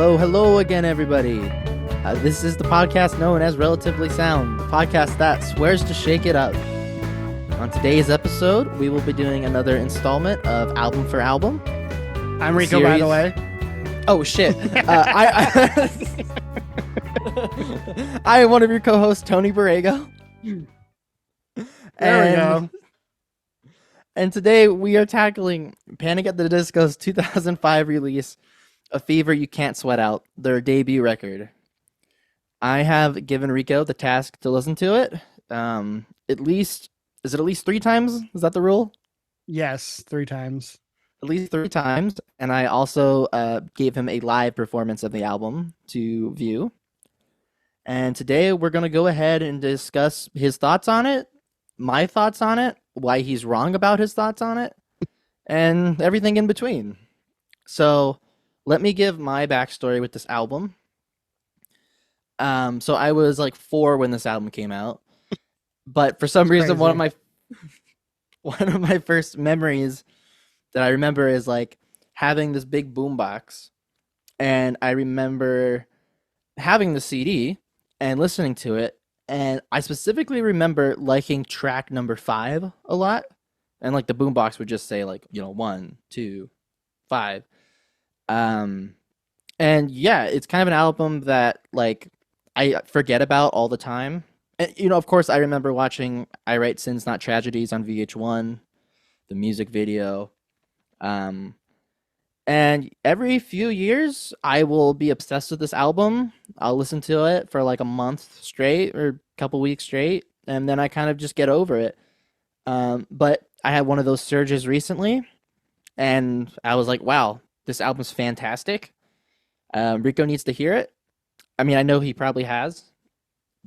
Hello again, everybody. This is the podcast known as Relatively Sound, the podcast that swears to shake it up. On today's episode, we will be doing another installment of Album for Album. I'm Rico, by the way. Oh, shit. I am one of your co-hosts, Tony Borrego. There we go. And today we are tackling Panic at the Disco's 2005 release, A Fever You Can't Sweat Out, their debut record. I have given Rico the task to listen to it. At least 3 times? Is that the rule? Yes, 3 times. At least 3 times. And I also gave him a live performance of the album to view. And today we're going to go ahead and discuss his thoughts on it, my thoughts on it, why he's wrong about his thoughts on it, and everything in between. So let me give my backstory with this album. So I was like 4 when this album came out, but for some reason, one of my first memories that I remember is like having this big boombox, and I remember having the CD and listening to it, and I specifically remember liking track number 5 a lot, and like the boombox would just say like 1, 2, 5. And yeah, it's kind of an album that like I forget about all the time. And, of course, I remember watching I Write Sins Not Tragedies on VH1, the music video. And every few years, I will be obsessed with this album. I'll listen to it for like a month straight or a couple weeks straight, and then I kind of just get over it. But I had one of those surges recently, and I was like, wow, this album's fantastic. Rico needs to hear it. I mean, I know he probably has,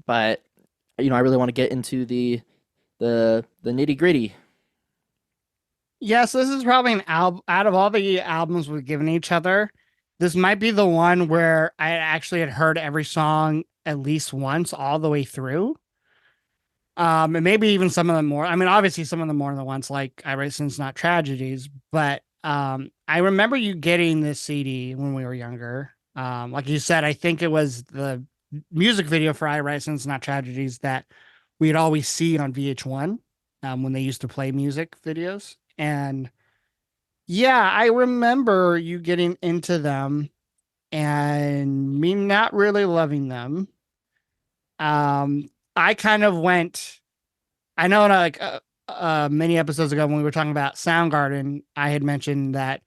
but I really want to get into the nitty gritty. Yes, this is probably an album out of all the albums we've given each other. This might be the one where I actually had heard every song at least once all the way through. And maybe even some of them more. I mean, obviously some of them more than once, like I Write Sins Not Tragedies. But I remember you getting this CD when we were younger. Like you said, I think it was the music video for I Write Sins Not Tragedies that we'd always see on VH1 when they used to play music videos. And yeah, I remember you getting into them and me not really loving them. I kind of went, I know like many episodes ago when we were talking about Soundgarden, I had mentioned that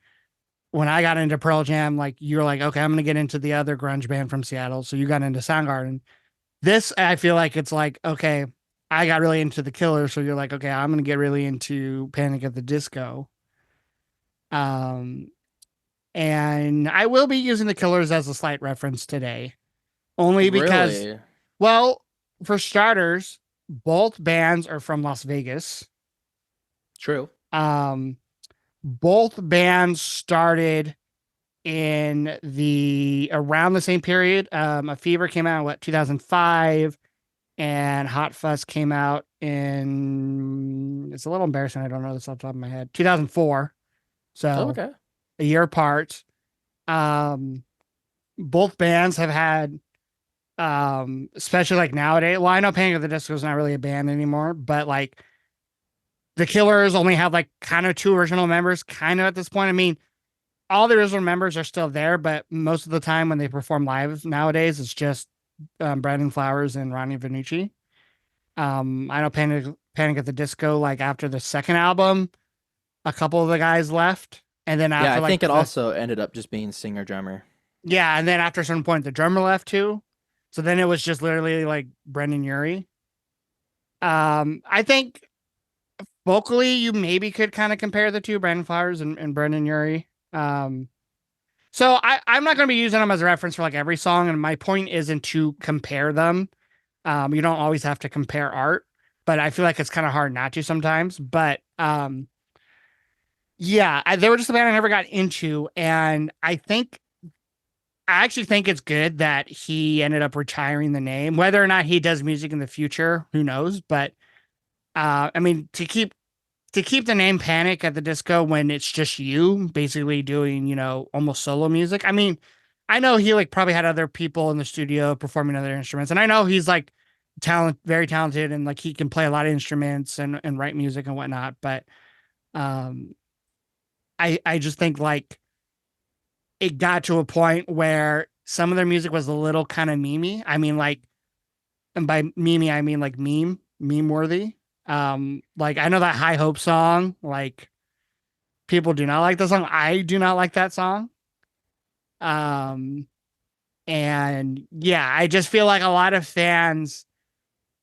when I got into Pearl Jam, like you're like, okay, I'm going to get into the other grunge band from Seattle. So you got into Soundgarden. This, I feel like it's like, okay, I got really into the Killers. So you're like, okay, I'm going to get really into Panic at the Disco. And I will be using the Killers as a slight reference today, only because, Really? well, for starters, both bands are from Las Vegas. True. Both bands started in around the same period. A Fever came out in 2005, and Hot Fuss came out in, it's a little embarrassing, I don't know this off the top of my head, 2004. So Okay. a year apart. Both bands have had, especially like nowadays, well, I know Panic at the Disco is not really a band anymore, but like the Killers only have like kind of 2 original members kind of at this point. I mean, all the original members are still there, but most of the time when they perform live nowadays, it's just Brandon Flowers and Ronnie Vannucci. I know Panic at the Disco, like after the second album, a couple of the guys left. And then after, Yeah, I think it also ended up just being singer-drummer. Yeah, and then after a certain point, the drummer left too. So then it was just literally like Brendan Urie. I think vocally, you maybe could kind of compare the two, Brandon Flowers and Brendan Urie. So I'm not going to be using them as a reference for like every song. And my point isn't to compare them. You don't always have to compare art, but I feel like it's kind of hard not to sometimes. But yeah, they were just a band I never got into. And I actually think it's good that he ended up retiring the name. Whether or not he does music in the future, who knows? But I mean, to keep the name Panic at the Disco when it's just you basically doing, almost solo music. I mean, I know he like probably had other people in the studio performing other instruments, and I know he's like very talented, and like he can play a lot of instruments and write music and whatnot. But um, I just think like it got to a point where some of their music was a little kind of memey. I mean, like, and by memey I mean like meme worthy. Like I know that High Hope song, like people do not like the song. I do not like that song. Um, and yeah, I just feel like a lot of fans,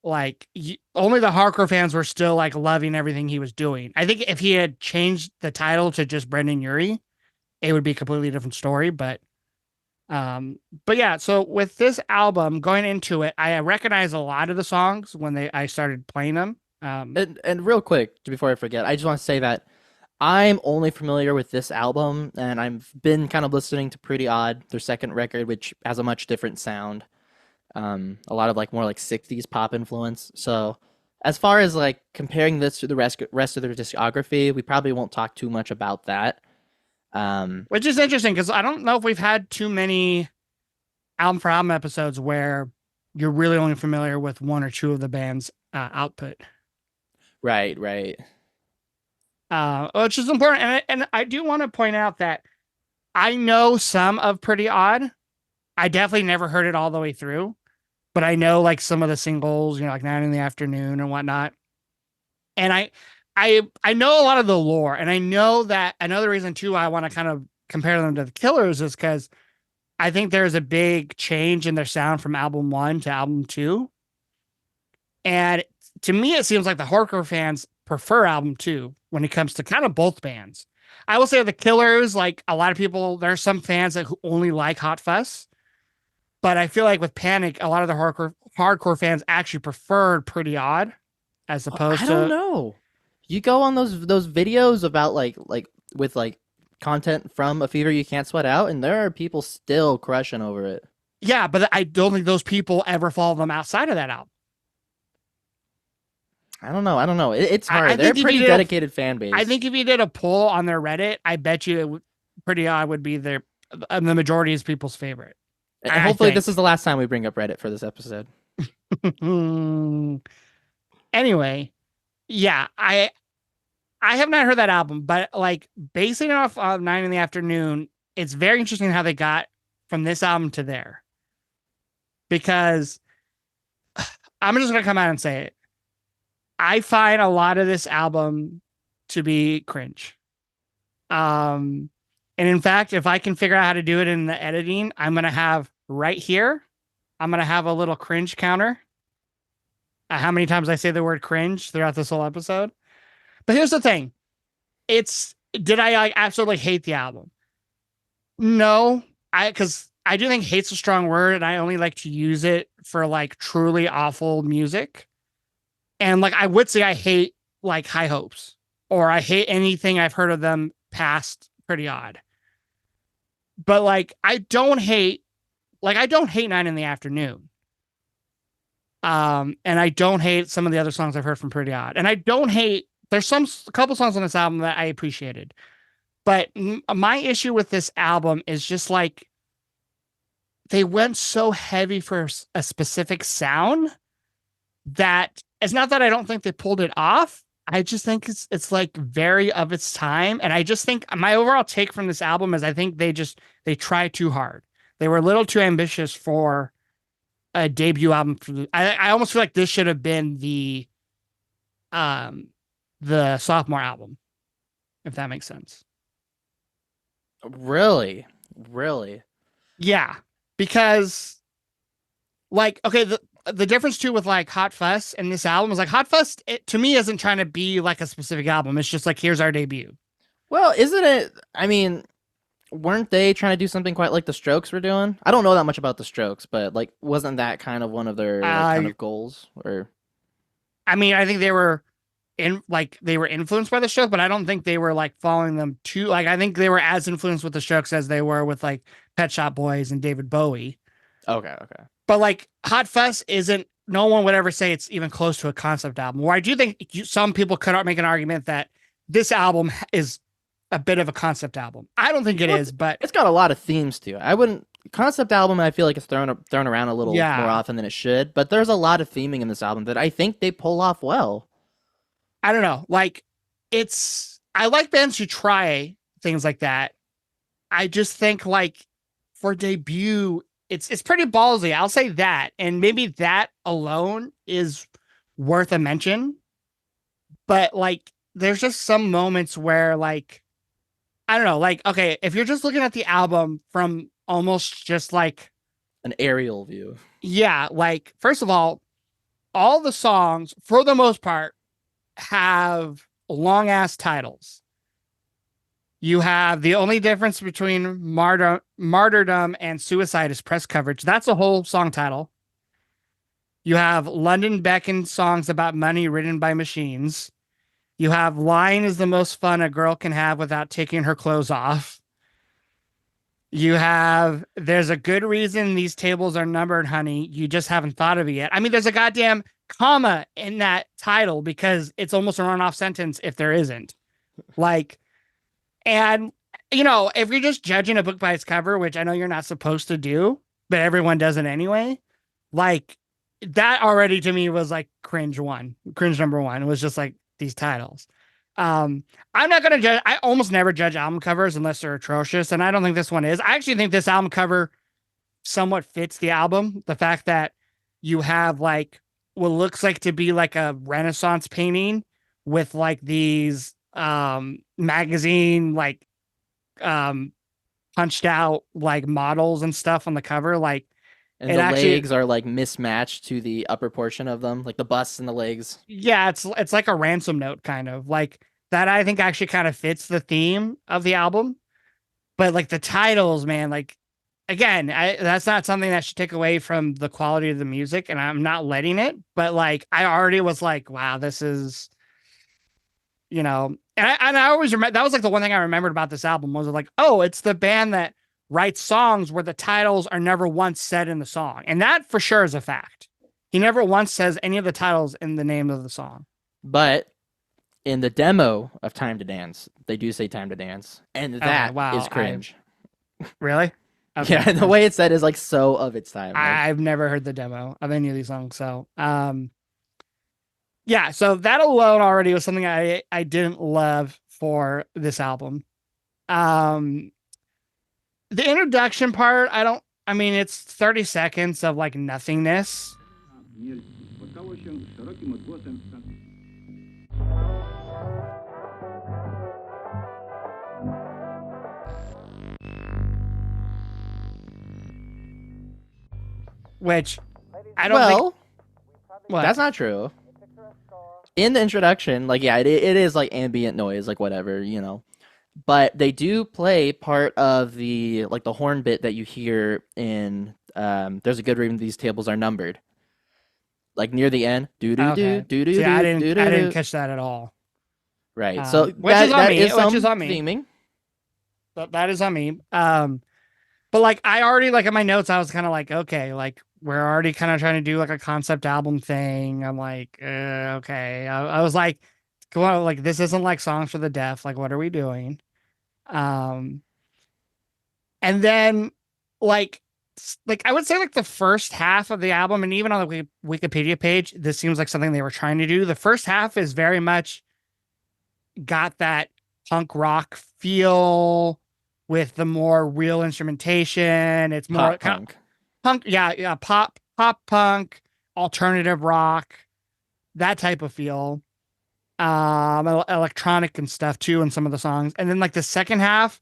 like only the hardcore fans were still like loving everything he was doing. I think if he had changed the title to just Brendan Urie, it would be a completely different story. But yeah, so with this album going into it, I recognize a lot of the songs when I started playing them. And real quick, before I forget, I just want to say that I'm only familiar with this album, and I've been kind of listening to Pretty Odd, their second record, which has a much different sound. A lot of like more like 60s pop influence. So as far as like comparing this to the rest of their discography, we probably won't talk too much about that. Which is interesting because I don't know if we've had too many album for album episodes where you're really only familiar with one or two of the band's output. Right, right. Which is important. And I do want to point out that I know some of Pretty Odd. I definitely never heard it all the way through, but I know like some of the singles, you know, like 9 in the Afternoon and whatnot. And I know a lot of the lore, and I know that another reason too I want to kind of compare them to the Killers is because I think there's a big change in their sound from album 1 to album 2. And to me, it seems like the hardcore fans prefer album 2 when it comes to kind of both bands. I will say the Killers, like a lot of people, there are some fans that only like Hot Fuss, but I feel like with Panic, a lot of the hardcore fans actually preferred Pretty Odd as opposed I don't to. know. You go on those videos about like with like content from A Fever You Can't Sweat Out, and there are people still crushing over it. Yeah, but I don't think those people ever follow them outside of that album. I don't know. I don't know. It's hard. I They're a think pretty dedicated fan base. I think if you did a poll on their Reddit, I bet you Pretty Odd would be the majority of people's favorite. And hopefully this is the last time we bring up Reddit for this episode. Anyway, yeah, I have not heard that album, but like basing it off of 9 in the Afternoon, it's very interesting how they got from this album to there. Because I'm just gonna come out and say it. I find a lot of this album to be cringe. And in fact, if I can figure out how to do it in the editing, I'm gonna have right here, I'm gonna have a little cringe counter. How many times I say the word cringe throughout this whole episode. But here's the thing. Did I like absolutely hate the album? No, because I do think hate's a strong word, and I only like to use it for like truly awful music. And like I would say I hate like High Hopes, or I hate anything I've heard of them past Pretty Odd. But like I don't hate 9 in the Afternoon. And I don't hate some of the other songs I've heard from Pretty Odd. And I don't hate, there's a couple songs on this album that I appreciated. But my issue with this album is just like they went so heavy for a specific sound that it's not that I don't think they pulled it off. I just think it's like very of its time. And I just think my overall take from this album is I think they tried too hard. They were a little too ambitious for a debut album. I almost feel like this should have been the sophomore album, if that makes sense. Really? Really? Yeah, because like, okay, the difference too with like Hot Fuss and this album is like Hot Fuss to me isn't trying to be like a specific album. It's just like, here's our debut. Well, isn't it? I mean, weren't they trying to do something quite like the Strokes were doing? I don't know that much about the Strokes, but like, wasn't that kind of one of their like, kind of goals? Or, I mean, I think they were influenced by the Strokes, but I don't think they were like following them too. Like, I think they were as influenced with the Strokes as they were with like Pet Shop Boys and David Bowie. Okay. But like Hot Fuss isn't. No one would ever say it's even close to a concept album. Where I do think some people could make an argument that this album is a bit of a concept album. I don't think it is, but it's got a lot of themes to it. concept album I feel like is thrown around a little more Yeah. often than it should, but there's a lot of theming in this album that I think they pull off well. I don't know. Like, I like bands who try things like that. I just think like for debut, it's pretty ballsy. I'll say that. And maybe that alone is worth a mention. But like there's just some moments where like I don't know, like okay, if you're just looking at the album from almost just like An aerial view. yeah, like first of all the songs for the most part have long ass titles. You have the only difference between martyrdom and suicide is press coverage. That's a whole song title. You have London Beckon songs about money written by machines. You have lying is the most fun a girl can have without taking her clothes off. You have there's a good reason these tables are numbered, honey. You just haven't thought of it yet. I mean, there's a goddamn comma in that title because it's almost a run-off sentence if there isn't. Like, and you know, if you're just judging a book by its cover, which I know you're not supposed to do, but everyone does it anyway, like that already to me was like cringe number one. It was just like these titles. I'm not gonna judge. I almost never judge album covers unless they're atrocious, and I don't think this one is. I actually think this album cover somewhat fits the album. The fact that you have like what looks like to be like a Renaissance painting with like these magazine like um punched out like models and stuff on the cover, like And it the actually legs are like mismatched to the upper portion of them, like the busts and the legs. yeah, it's like a ransom note kind of like that. I think actually kind of fits the theme of the album. But like the titles, man, like again, that's not something that should take away from the quality of the music, and I'm not letting it. But like I already was like, wow, this is, you know, and I always remember that was like the one thing I remembered about this album was like, oh, it's the band that writes songs where the titles are never once said in the song, and that for sure is a fact. He never once says any of the titles in the name of the song. But in the demo of Time to Dance, they do say Time to Dance, and that Okay, wow, is cringe. Really? Okay. Yeah, the way it's said is like so of its time. Like, I've never heard the demo of any of these songs. So, yeah, so that alone already was something I didn't love for this album. Um, the introduction part, I mean, it's 30 seconds of like nothingness. Which I don't think. What? That's not true. In the introduction, like, yeah, it is like ambient noise, like whatever, you know. But they do play part of the like the horn bit that you hear in there's a good reason these tables are numbered. Like near the end, do do do Okay. do do See, I do didn't catch that at all. Right. So Which is on me. Which is on me. theming. That is on me. But like I already like in my notes, I was kind of like, okay, like we're already kind of trying to do like a concept album thing. I'm like, okay. I was like, come on, like this isn't like Songs for the Deaf. Like, what are we doing? And then like I would say like the first half of the album, and even on the Wikipedia page, this seems like something they were trying to do. The first half is very much got that punk rock feel with the more real instrumentation. It's more Pop punk. Punk, yeah, pop punk, alternative rock, that type of feel. Electronic and stuff too in some of the songs. And then like the second half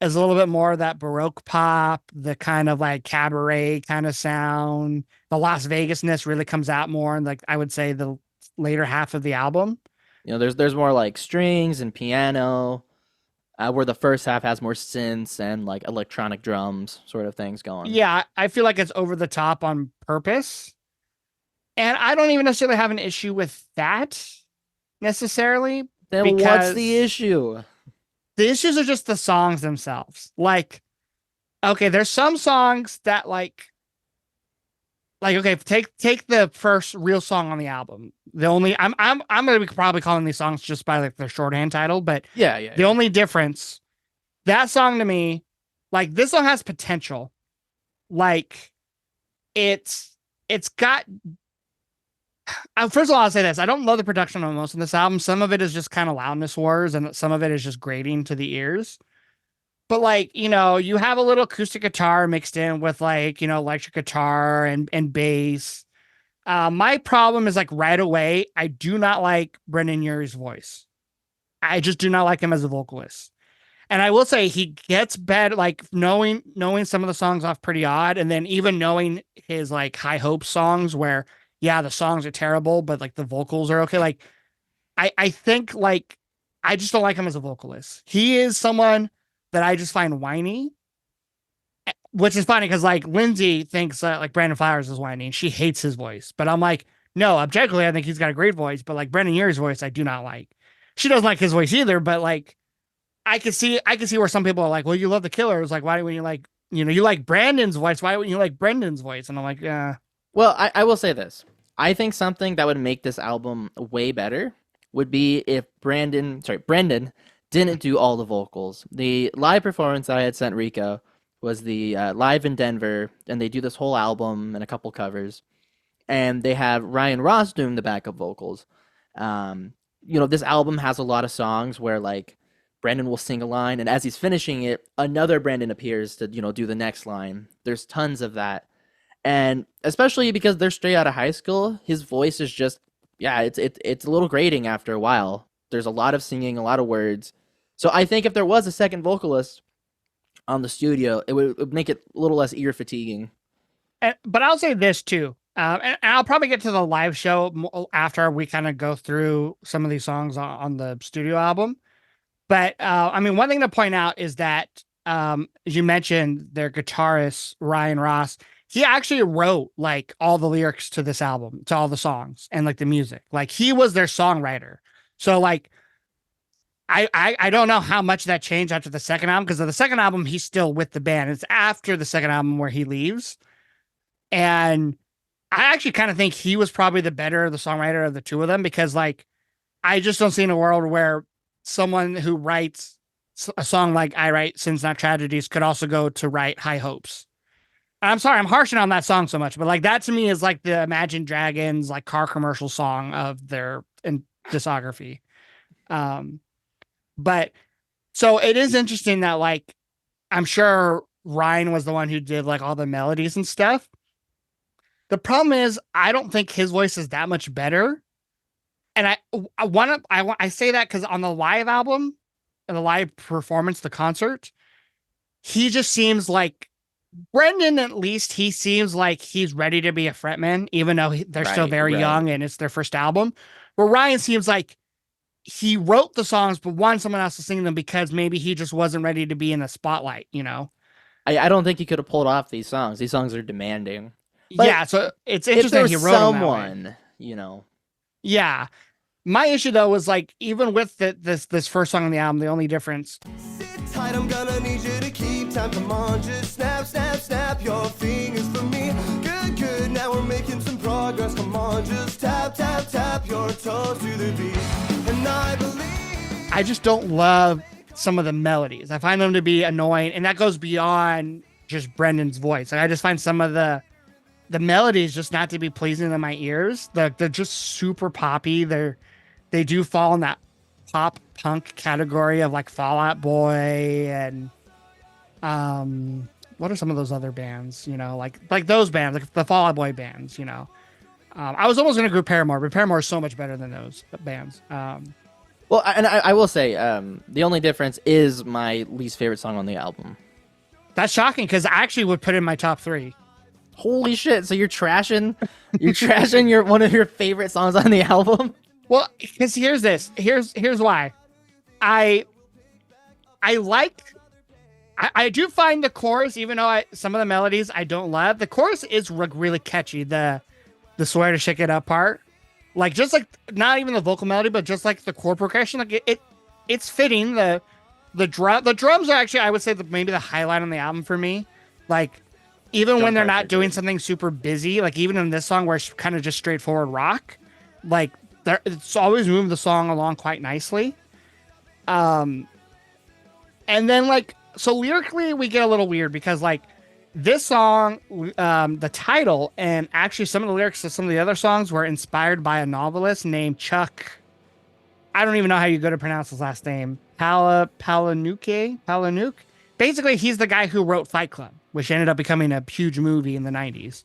is a little bit more of that Baroque pop, the kind of like cabaret kind of sound. The Las Vegasness really comes out more in like I would say the later half of the album. You know, there's more like strings and piano, where the first half has more synths and like electronic drums sort of things going. Yeah, I feel like it's over the top on purpose. And I don't even necessarily have an issue with that necessarily. Then what's the issue? The issues are just the songs themselves. Like, okay, there's some songs that like okay, take the first real song on the album. The only I'm gonna be probably calling these songs just by like their shorthand title, but the only difference, that song to me, like this song has potential. Like it's got first of all, I'll say this. I don't love the production on most of this album. Some of it is just kind of loudness wars, and some of it is just grating to the ears. But like, you have a little acoustic guitar mixed in with like, electric guitar and bass. My problem is like right away, I do not like Brendan Urie's voice. I just do not like him as a vocalist. And I will say he gets better, like knowing some of the songs off Pretty Odd, and then even knowing his like High Hopes songs where, yeah, the songs are terrible, but like the vocals are okay. Like I think like I just don't like him as a vocalist. He is someone that I just find whiny, which is funny because like Lindsay thinks like Brandon Flowers is whiny and she hates his voice. But I'm like, no, objectively, I think he's got a great voice, but like Brendan Urie's voice, I do not like. She doesn't like his voice either, but like I can see where some people are like, well, you love the Killers. Like, why wouldn't you like, you like Brandon's voice? Why wouldn't you like Brendan's voice? And I'm like, yeah. Well, I will say this. I think something that would make this album way better would be if Brendan didn't do all the vocals. The live performance that I had sent Rico was the live in Denver, and they do this whole album and a couple covers, and they have Ryan Ross doing the backup vocals. This album has a lot of songs where like Brendan will sing a line, and as he's finishing it, another Brendan appears to do the next line. There's tons of that, and especially because they're straight out of high school, his voice is just it's a little grating after a while. There's a lot of singing, a lot of words. So I think if there was a second vocalist on the studio, it would make it a little less ear fatiguing. But I'll say this too, and I'll probably get to the live show after we kind of go through some of these songs on the studio album. But I mean, one thing to point out is that, as you mentioned, their guitarist Ryan Ross, he actually wrote like all the lyrics to this album, to all the songs and like the music. Like he was their songwriter. So like, I don't know how much that changed after the second album, because of the second album, he's still with the band. It's after the second album where he leaves. And I actually kind of think he was probably the songwriter of the two of them, because like, I just don't see in a world where someone who writes a song like I Write Sins Not Tragedies could also go to write High Hopes. I'm sorry, I'm harshing on that song so much, but like that to me is like the Imagine Dragons like car commercial song of their discography. But so it is interesting that like I'm sure Ryan was the one who did like all the melodies and stuff. The problem is I don't think his voice is that much better. And I say that because on the live album and the live performance, the concert, he just seems like Brendan, at least he seems like he's ready to be a frontman, even though they're still very young and it's their first album. Where Ryan seems like he wrote the songs, but wanted someone else to sing them because maybe he just wasn't ready to be in the spotlight, I don't think he could have pulled off these songs. These songs are demanding. But yeah, so it's interesting he wrote someone, Yeah. My issue though was like, even with this first song on the album, the only difference. Sit tight, I'm gonna need you to keep time. Come on, just snap, snap, snap your fingers for me. Good, now we're making some progress. Come on, just tap, tap, tap your toes to the beat. And I just don't love some of the melodies. I find them to be annoying, and that goes beyond just Brendan's voice. Like, I just find some of the melodies just not to be pleasing to my ears. They're just super poppy. They do fall in that pop punk category of like Fall Out Boy and what are some of those other bands? Like those bands, like the Fall Out Boy bands. I was almost going to group Paramore, but Paramore is so much better than those bands. Well, and I will say the only difference is my least favorite song on the album. That's shocking because I actually would put it in my top 3. Holy shit! So you're trashing one of your favorite songs on the album? Well, because here's why. I do find the chorus, even though some of the melodies I don't love. The chorus is really catchy. The swear to shake it up part, like just like not even the vocal melody, but just like the chord progression, like it's fitting. The drums are actually, I would say, maybe the highlight on the album for me. Like even when they're not doing something super busy, like even in this song where it's kind of just straightforward rock, like it's always moved the song along quite nicely. And then like, so lyrically we get a little weird because like This song, the title, and actually some of the lyrics of some of the other songs were inspired by a novelist named Chuck. I don't even know how you go to pronounce his last name. Palahniuk. Basically, he's the guy who wrote Fight Club, which ended up becoming a huge movie in the 90s.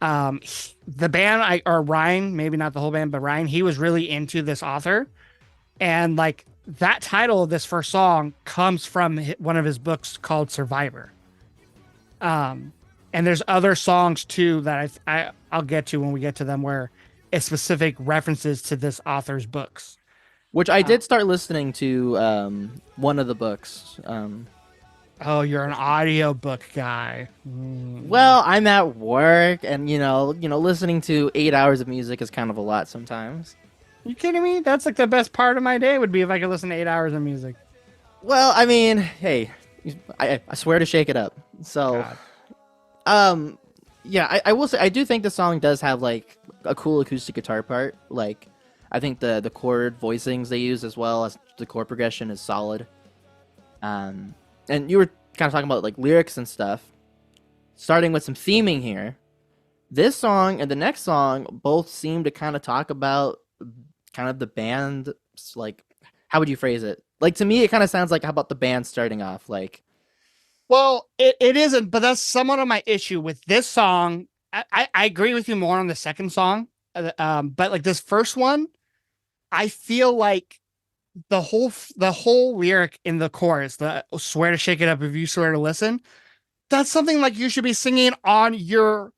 The band, or Ryan, maybe not the whole band, but Ryan, he was really into this author. And like that title of this first song comes from one of his books called Survivor. And there's other songs too that I'll get to when we get to them where it's specific references to this author's books. Which I did start listening to one of the books. Oh, you're an audiobook guy. Well, I'm at work, and listening to 8 hours of music is kind of a lot sometimes. You kidding me? That's like the best part of my day would be if I could listen to 8 hours of music. Well, I mean, hey, I swear to shake it up. So, yeah, I will say I do think the song does have like a cool acoustic guitar part. Like, I think the chord voicings they use as well as the chord progression is solid. And you were kind of talking about like lyrics and stuff. Starting with some theming here. This song and the next song both seem to kind of talk about kind of the band, like, how would you phrase it? Like, to me, it kind of sounds like, how about the band starting off? Like, well, it isn't, but that's somewhat of my issue with this song. I agree with you more on the second song. But like this first one, I feel like the whole lyric in the chorus, the swear to shake it up if you swear to listen, that's something like you should be singing on your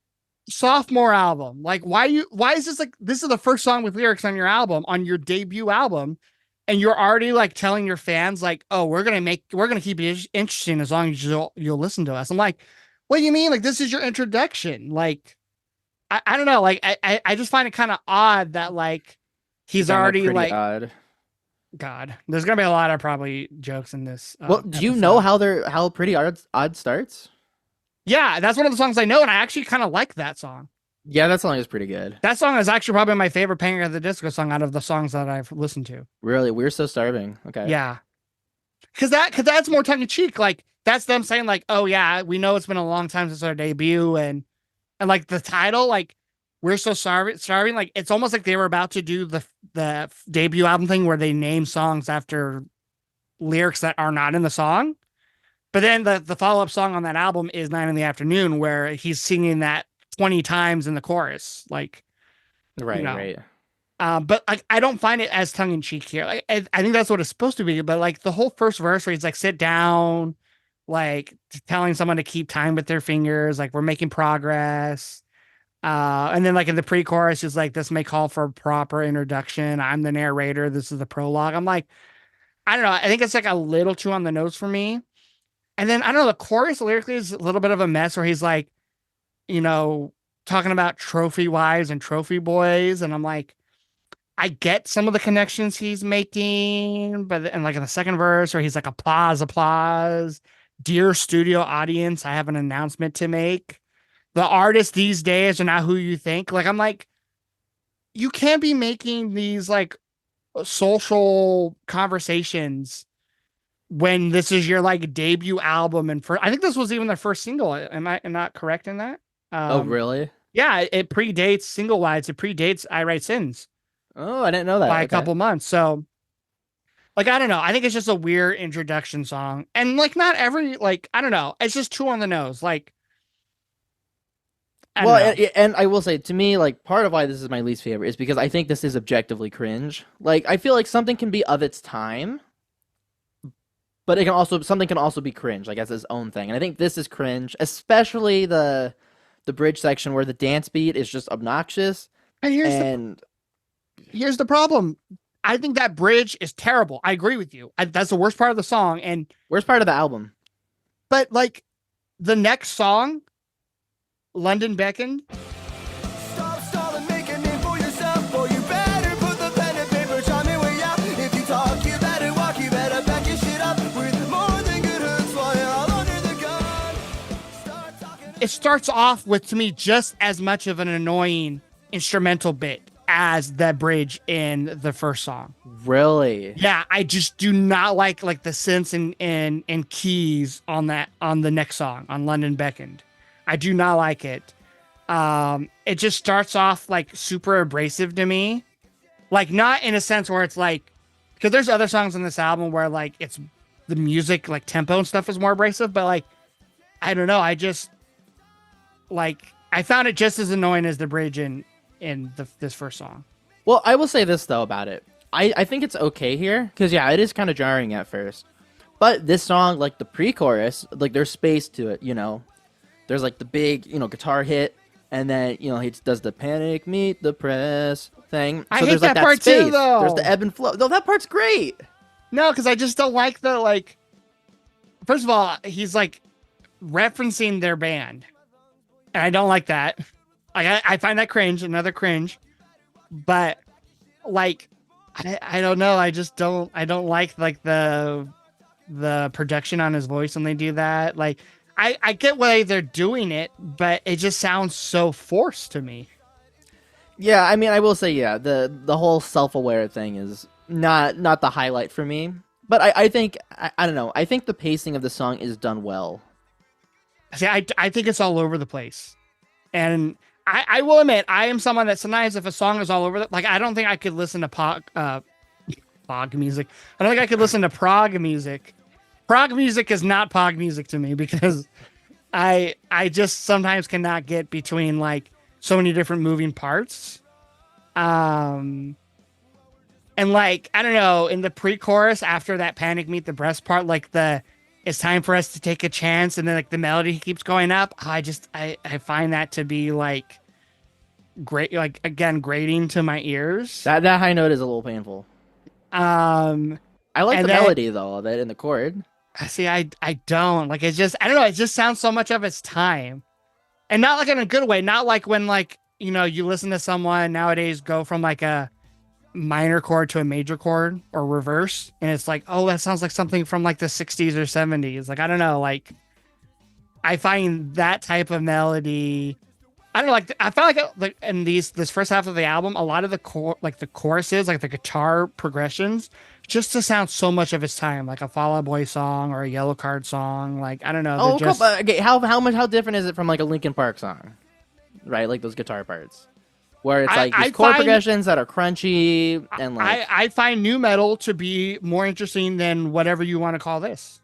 sophomore album. Like, why is this like, this is the first song with lyrics on your album, on your debut album, and you're already like telling your fans like, oh, we're gonna keep it interesting as long as you'll listen to us. I'm like, what do you mean? Like, this is your introduction. Like, I don't know. Like, I just find it kind of odd that like he's already like odd. God, there's gonna be a lot of probably jokes in this. Well, do you know how Pretty Odd starts? Yeah, that's one of the songs I know, and I actually kind of like that song. Yeah, that song is pretty good. That song is actually probably my favorite Panic at the Disco song out of the songs that I've listened to. Really, We're So Starving. Okay. Yeah, because that's more tongue in cheek. Like that's them saying like, oh yeah, we know it's been a long time since our debut, and like the title, like We're So Starving. Like it's almost like they were about to do the debut album thing where they name songs after lyrics that are not in the song. But then the follow-up song on that album is 9 in the Afternoon, where he's singing that 20 times in the chorus. Like, right, right. But I don't find it as tongue-in-cheek here. Like, I think that's what it's supposed to be. But like the whole first verse where he's like, sit down, like telling someone to keep time with their fingers, like we're making progress. And then like in the pre-chorus is like, this may call for a proper introduction. I'm the narrator. This is the prologue. I'm like, I don't know. I think it's like a little too on the nose for me. And then I don't know, the chorus lyrically is a little bit of a mess where he's like, talking about trophy wives and trophy boys. And I'm like, I get some of the connections he's making, but and like in the second verse where he's like, applause, dear studio audience, I have an announcement to make. The artists these days are not who you think. Like, I'm like, you can't be making these like social conversations when this is your like debut album, and I think this was even their first single. Am I not correct in that? Oh, really? Yeah, it predates single wise. It predates I Write Sins. Oh, I didn't know that. By a couple months. So, like, I don't know. I think it's just a weird introduction song, and like not every like I don't know. It's just too on the nose. Like, and I will say to me, like part of why this is my least favorite is because I think this is objectively cringe. Like, I feel like something can be of its time. But something can also be cringe, like as its own thing. And I think this is cringe, especially the bridge section where the dance beat is just obnoxious. And here's the problem. I think that bridge is terrible. I agree with you. That's the worst part of the song and worst part of the album. But like the next song, London Beckoned. It starts off with, to me, just as much of an annoying instrumental bit as that bridge in the first song. Really? Yeah, I just do not like the synths and keys on the next song, on London Beckoned. I do not like it. It just starts off like super abrasive to me. Like not in a sense where it's like, because there's other songs on this album where like it's the music, like tempo and stuff is more abrasive, but like, I don't know. I just like, I found it just as annoying as the bridge in this first song. Well, I will say this though about it. I think it's okay here because yeah, it is kind of jarring at first, but this song, like the pre-chorus, like there's space to it. You know, there's like the big guitar hit, and then he does the panic meet the press thing. I So hate there's like that that part space. too, though. There's the ebb and flow. No, that part's great. No, because I just don't like the like. First of all, he's like referencing their band, and I don't like that. Like I find that cringe, another cringe. But like, I don't know. I just don't. I don't like the production on his voice when they do that. Like, I get why they're doing it, but it just sounds so forced to me. Yeah, I mean, I will say, yeah, the whole self-aware thing is not the highlight for me. But I think I don't know. I think the pacing of the song is done well. See, I think it's all over the place, and I will admit I am someone that sometimes if a song is all over like I don't think I could listen to pog music. I don't think I could listen to prog music. Prog music is not pog music to me because I just sometimes cannot get between like so many different moving parts. And like, I don't know, in the pre-chorus after that panic meet the breast part, like it's time for us to take a chance, and then like the melody keeps going up. I find that to be like great, like again, grating to my ears. That high note is a little painful. I like the melody though of it in the chord. See, I don't like it. Just I don't know. It just sounds so much of its time, and not like in a good way. Not like when like you listen to someone nowadays go from like a minor chord to a major chord or reverse, and it's like, oh, that sounds like something from like the 60s or 70s. Like I don't know. Like I find that type of melody. I don't know, like I felt like in this first half of the album, a lot of the the choruses, like the guitar progressions, just to sound so much of its time, like a Fall Out Boy song or a Yellow Card song. Like I don't know. Oh, just... okay. How different is it from like a Linkin Park song, right? Like those guitar parts, where it's like these chord progressions that are crunchy and like. I find new metal to be more interesting than whatever you want to call this.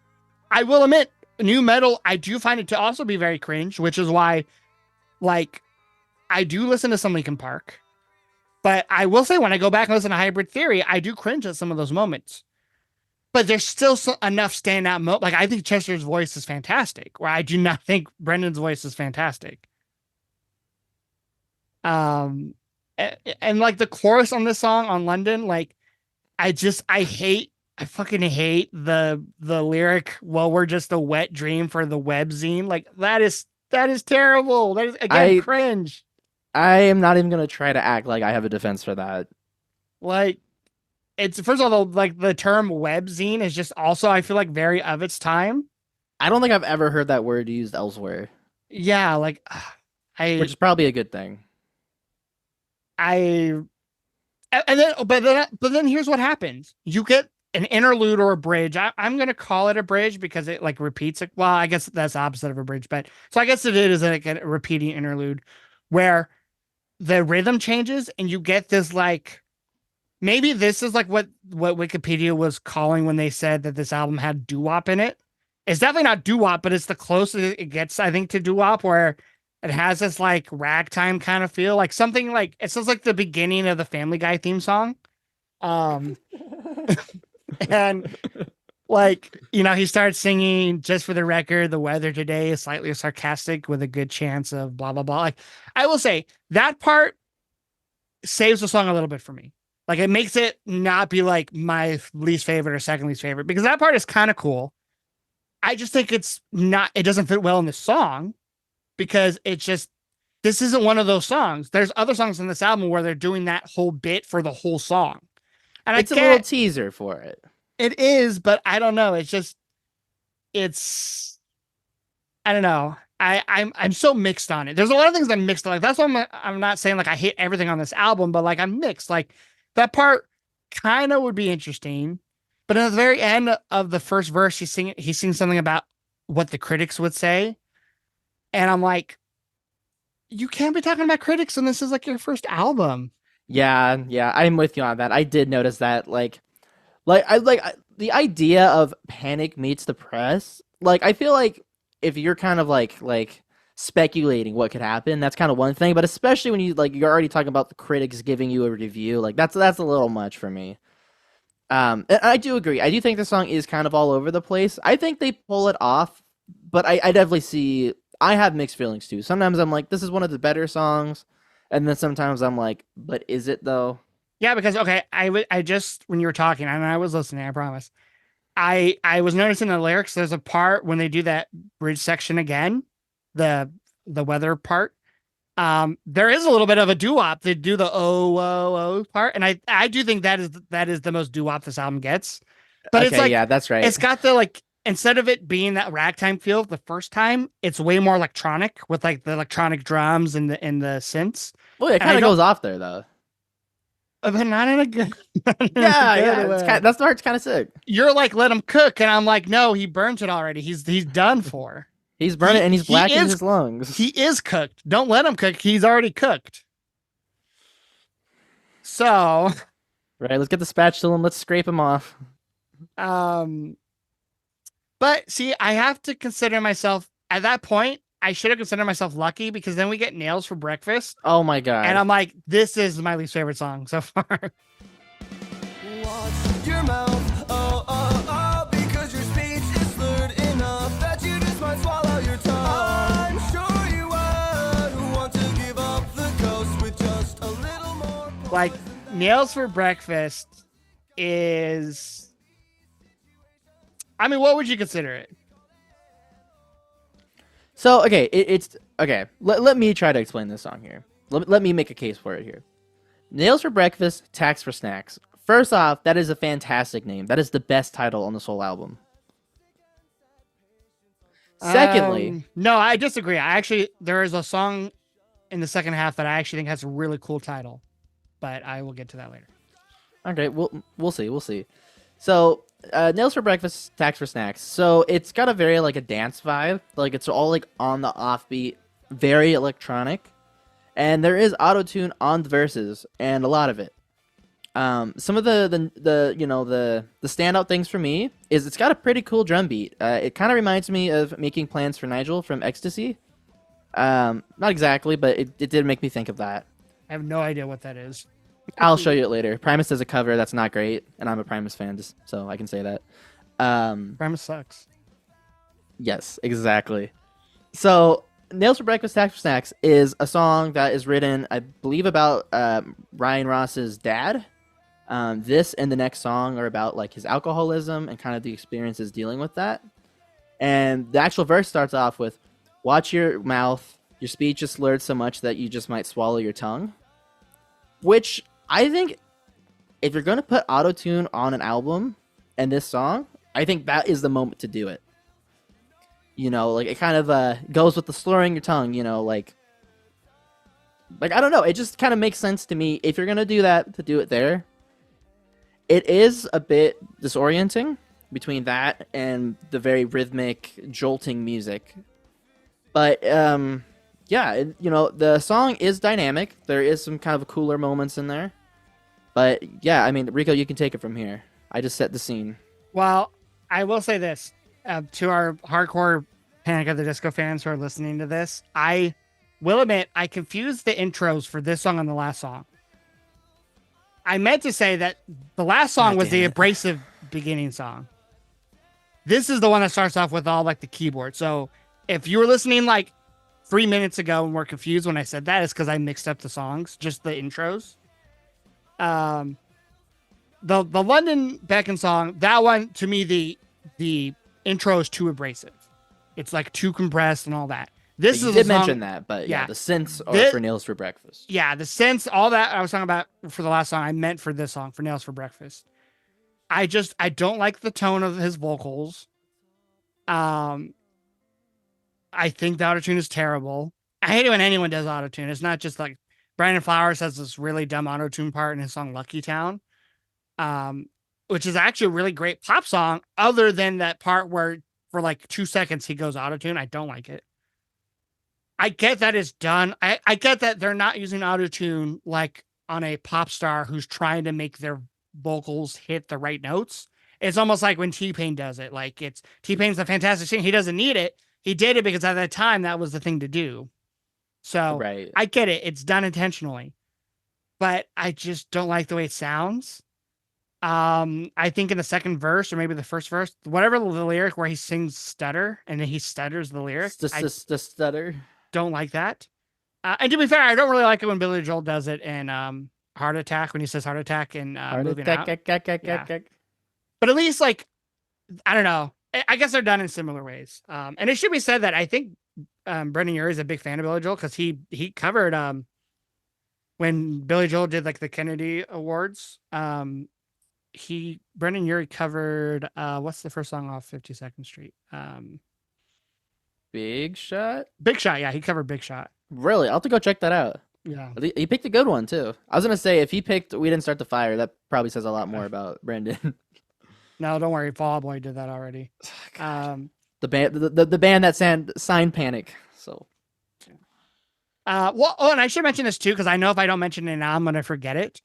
I will admit, new metal, I do find it to also be very cringe, which is why. Like, I do listen to some Linkin Park, but I will say when I go back and listen to Hybrid Theory, I do cringe at some of those moments. But there's still enough standout like I think Chester's voice is fantastic, where I do not think Brendan's voice is fantastic. And like the chorus on this song on London, like I fucking hate the lyric. Well, we're just a wet dream for the web zine. Like that is terrible. That is again cringe. I am not even gonna try to act like I have a defense for that. Like, it's first of all, like the term web zine is just also I feel like very of its time. I don't think I've ever heard that word used elsewhere. Yeah, like which is probably a good thing. But then here's what happens. You get an interlude or a bridge. I'm going to call it a bridge because it like repeats it. Well, I guess that's the opposite of a bridge, but so I guess it is like a repeating interlude where the rhythm changes and you get this like, maybe this is like what Wikipedia was calling when they said that this album had doo-wop in it. It's definitely not doo-wop, but it's the closest it gets, I think, to doo-wop, where it has this like ragtime kind of feel, like something like it sounds like the beginning of the Family Guy theme song. And like, he starts singing, just for the record, the weather today is slightly sarcastic with a good chance of blah, blah, blah. Like, I will say that part saves the song a little bit for me. Like, it makes it not be like my least favorite or second least favorite, because that part is kind of cool. I just think it doesn't fit well in the song, because this isn't one of those songs. There's other songs in this album where they're doing that whole bit for the whole song. And it's a little teaser for it. It is, but I don't know. I don't know. I'm so mixed on it. There's a lot of things I'm mixed on. Like, that's why I'm not saying like I hate everything on this album, but like I'm mixed. Like that part kind of would be interesting. But at the very end of the first verse, he sings something about what the critics would say. And I'm like, you can't be talking about critics and this is like your first album. Yeah, I'm with you on that. I did notice that, the idea of Panic meets the press. Like, I feel like if you're kind of like speculating what could happen, that's kind of one thing. But especially when you're already talking about the critics giving you a review, like that's a little much for me. And I do agree. I do think the song is kind of all over the place. I think they pull it off, but I definitely see. I have mixed feelings too. Sometimes I'm like, this is one of the better songs, and then sometimes I'm like, but is it though? Yeah, because okay, I just when you were talking, and I was listening, I promise. I was noticing the lyrics. There's a part when they do that bridge section again, the the weather part. There is a little bit of a doo-wop. They do the oh part, and I do think that is the most doo-wop this album gets. But it's Okay, like yeah, that's right. it's got the like instead of it being that ragtime feel the first time, it's way more electronic with like the electronic drums and the synths. Well, it And I kind of don't, goes off there though. but not in a good, not in a Yeah, good it's way. that's the part's kind of sick. You're like, let him cook, and I'm like, no, he burnt it already. He's done for. He's burning and he's He blackened is his lungs. he is cooked. Don't let him cook. He's already cooked. So, Right, let's get the spatula and let's scrape him off. um, but see, I have to consider myself at that point. I should have considered myself lucky because then we get nails for breakfast, Oh my and god. I'm like, this is my least favorite song so far. Watch your mouth, because your speech is slurred enough that you just might swallow your tongue. I'm sure you would want to give up the ghost with just a little more. Like, nails for breakfast is. I mean, what would you consider it? So okay, it's okay. Let me try to explain this song here. Let me make a case for it here. Nails for breakfast, Tacks for snacks. First off, that is a fantastic name. That is the best title on this whole album. Secondly, No, I disagree. I actually there is a song in the second half that I actually think has a really cool title, but I will get to that later. okay, we'll see, we'll see. So, nails for breakfast, Tacks for snacks. So it's got a very like a dance vibe. Like it's all like on the offbeat, very electronic, and there is auto tune on the verses and a lot of it. Some of the the standout things for me is it's got a pretty cool drum beat. It kind of reminds me of Making Plans for Nigel from Ecstasy. Not exactly, but it did make me think of that. I have no idea what that is. I'll show you it later. Primus does a cover that's not great, and I'm a Primus fan, just so I can say that. Premise sucks. Yes, exactly. So, Nails for Breakfast, Tacks for Snacks is a song that is written, I believe, about Ryan Ross's dad. This and the next song are about like his alcoholism and kind of the experiences dealing with that. And the actual verse starts off with, "Watch your mouth. Your speech is slurred so much that you just might swallow your tongue." Which I think, if you're gonna put autotune on an album and this song, I think that is the moment to do it. Like it kind of goes with the slurring your tongue. Like I don't know. It just kind of makes sense to me if you're gonna do that to do it there. It is a bit disorienting between that and the very rhythmic, jolting music. But yeah, the song is dynamic. There is some kind of cooler moments in there. But yeah, I mean, Rico, you can take it from here. I just set the scene. Well, I will say this to our hardcore Panic at the Disco fans who are listening to this. I will admit I confused the intros for this song and the last song. I meant to say that the last song was the abrasive beginning song. This is the one that starts off with all like the keyboard. So if you were listening like 3 minutes ago and were confused when I said that, it's because I mixed up the songs, just the intros. The London Beacon song, that one to me the intro is too abrasive. It's like too compressed and all that. This You is did a song, mention that, but yeah, yeah. the synths are for Nails for Breakfast. Yeah, the sense, all that I was talking about for the last song, I meant for this song, for Nails for Breakfast. I don't like the tone of his vocals. I think the autotune is terrible. I hate it when anyone does autotune. It's not just like Brandon Flowers has this really dumb autotune part in his song Lucky Town, which is actually a really great pop song, other than that part where for like 2 seconds he goes autotune. I don't like it. I get that it's done. I get that they're not using auto-tune like on a pop star who's trying to make their vocals hit the right notes. It's almost like when T-Pain does it. Like T-Pain's a fantastic singer. He doesn't need it. He did it because at that time that was the thing to do. So Right. I get it. It's done intentionally, but I just don't like the way it sounds. I think in the second verse or maybe the first verse, whatever the lyric where he sings stutter and then he stutters the lyric, I The stutter. don't like that. And to be fair, I don't really like it when Billy Joel does it in Heart Attack, when he says heart attack and Heart moving attack, out. Yeah. But at least, like, I don't know. I guess they're done in similar ways. And it should be said that I think Brendan Urie is a big fan of Billy Joel because he covered when Billy Joel did like the Kennedy Awards. Brendan Urie covered what's the first song off 52nd Street? Big Shot. Big Shot. Yeah, he covered Big Shot. Really, I'll have to go check that out. Yeah. He picked a good one too. I was gonna say if he picked "We Didn't Start the Fire," that probably says a lot more about Brendan. No, don't worry. Fall Out Boy did that already. The band that signed Panic. So. Well, and I should mention this too because I know if I don't mention it now, I'm gonna forget it.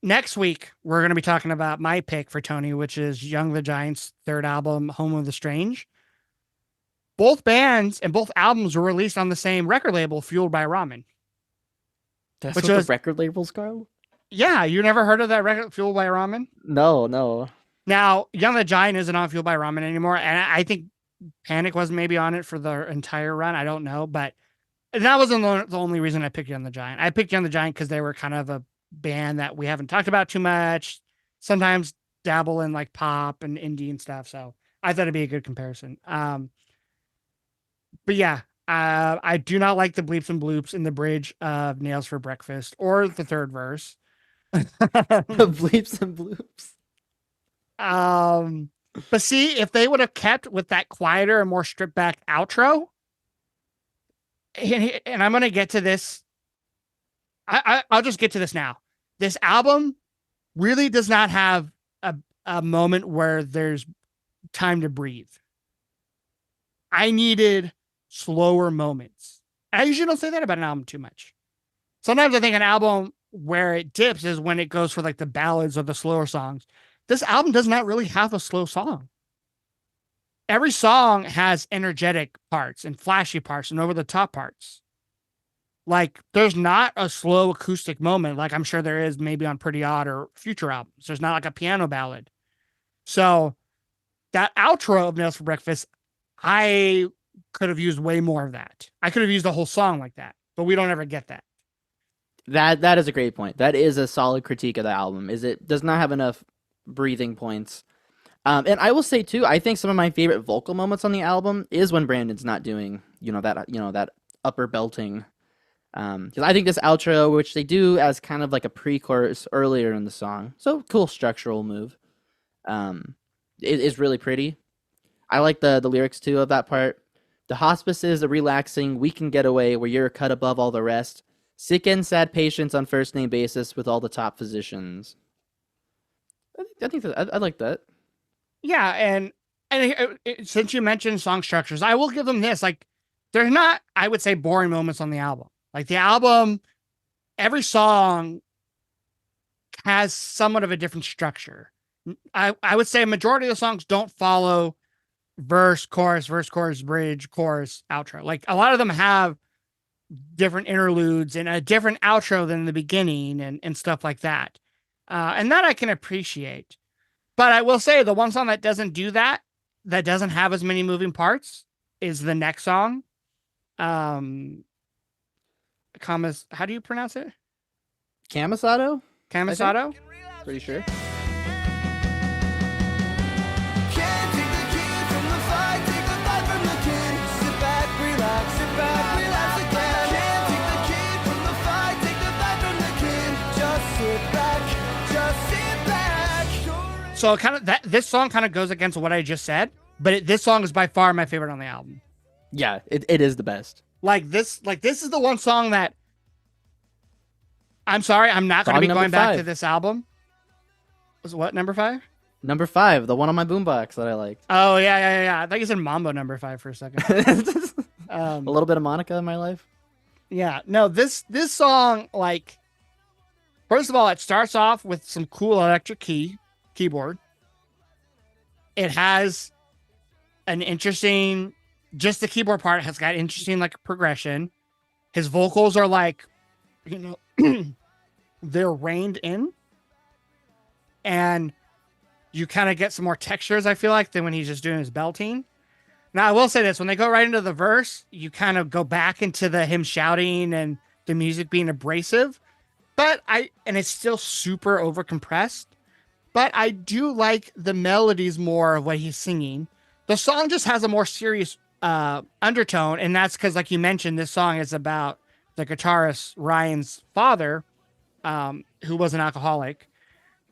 Next week we're gonna be talking about my pick for Tony, which is Young the Giant's third album, Home of the Strange. Both bands and both albums were released on the same record label, Fueled by Ramen. That's what the record label's called? Yeah, you never heard of that record, Fueled by Ramen? No. Now, Young the Giant isn't on Fueled by Ramen anymore, and I think Panic was maybe on it for the entire run. I don't know, but that wasn't the only reason I picked Young the Giant. I picked Young the Giant because they were kind of a band that we haven't talked about too much. Sometimes dabble in like pop and indie and stuff, so I thought it'd be a good comparison. But yeah, I do not like the bleeps and bloops in the bridge of Nails for Breakfast or the third verse. The bleeps and bloops. But see, if they would have kept with that quieter and more stripped back outro, and I'm going to get to this. I'll just get to this now. This album really does not have a moment where there's time to breathe. I needed slower moments. I usually don't say that about an album too much. Sometimes I think an album where it dips is when it goes for like the ballads or the slower songs. This album does not really have a slow song. Every song has energetic parts and flashy parts and over the top parts. Like there's not a slow acoustic moment like I'm sure there is maybe on Pretty Odd or future albums. There's not like a piano ballad. So that outro of Nails for Breakfast, I could have used way more of that. I could have used a whole song like that, but we don't ever get that. That is a great point. That is a solid critique of the album. Is it does not have enough breathing points. And I will say too, I think some of my favorite vocal moments on the album is when Brandon's not doing, that upper belting. Because I think this outro, which they do as kind of like a pre-chorus earlier in the song, so cool structural move. It is really pretty. I like the lyrics too of that part. The hospice is a relaxing weekend getaway where you're cut above all the rest. Sick and sad patients on first name basis with all the top physicians. I think I like that. Yeah, and since you mentioned song structures, I will give them this. Like, there's not, I would say, boring moments on the album. Like the album, every song has somewhat of a different structure. I would say a majority of the songs don't follow verse, chorus, bridge, chorus, outro. Like a lot of them have different interludes and a different outro than the beginning and stuff like that. And that I can appreciate. But I will say the one song that doesn't do that doesn't have as many moving parts, is the next song. How do you pronounce it? Camisado? Camisado? Pretty sure. Can't take the kid from the fight, take the fight from the kid. Sit back, relax again. Can't take the kid from the fight, take the fight from the kid. Just sit back. So this song kind of goes against what I just said, but this song is by far my favorite on the album. Yeah, it is the best. Like this is the one song that I'm sorry, I'm not going to be going back to this album. Was what, number 5? Number 5, the one on my boombox that I liked. Oh yeah. I thought you said Mambo number 5 for a second. A little bit of Monica in my life. Yeah, no, this song, like, first of all, it starts off with some cool electric keyboard. It has an interesting, just the keyboard part has got interesting like progression. His vocals are like, they're reined in, and you kind of get some more textures, I feel like, than when he's just doing his belting. Now, I will say this, when they go right into the verse, you kind of go back into him shouting and the music being abrasive, and it's still super over compressed, but I do like the melodies more of what he's singing. The song just has a more serious undertone, and that's because, like you mentioned, this song is about the guitarist Ryan's father, who was an alcoholic,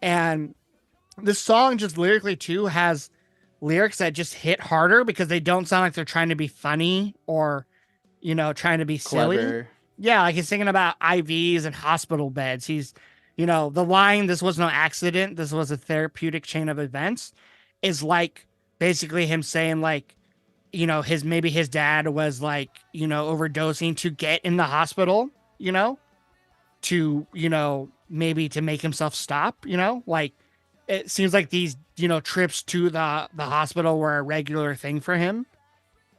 and this song just lyrically too has lyrics that just hit harder because they don't sound like they're trying to be funny or, trying to be silly. Clever. Yeah, like he's singing about IVs and hospital beds. He's, the line, "This was no accident, this was a therapeutic chain of events," is like basically him saying like, maybe his dad was like, overdosing to get in the hospital, to, maybe to make himself stop, like it seems like these, trips to the hospital were a regular thing for him.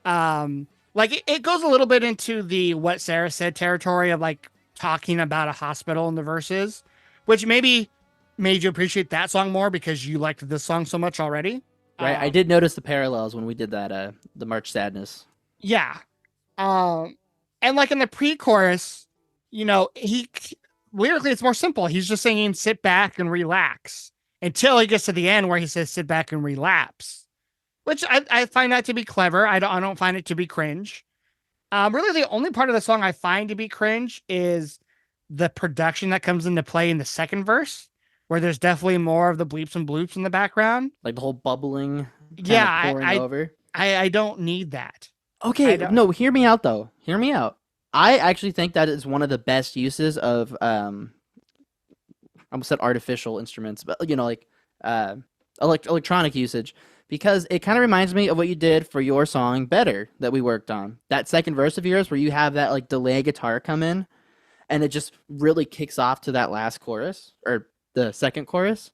Like it goes a little bit into the what Sarah said territory of like talking about a hospital in the verses, which maybe made you appreciate that song more because you liked this song so much already. Right. I did notice the parallels when we did that, the March Sadness. Yeah. And like in the pre-chorus, he lyrically, it's more simple. He's just singing "sit back and relax" until he gets to the end where he says "sit back and relapse," which I find that to be clever. I don't find it to be cringe. Really, the only part of the song I find to be cringe is the production that comes into play in the second verse, where there's definitely more of the bleeps and bloops in the background. Like the whole bubbling. Yeah, pouring over. I don't need that. Okay, no, hear me out though. Hear me out. I actually think that is one of the best uses of I almost said artificial instruments, but like electronic usage, because it kind of reminds me of what you did for your song "Better" that we worked on. That second verse of yours where you have that like delay guitar come in and it just really kicks off to that last chorus or the second chorus.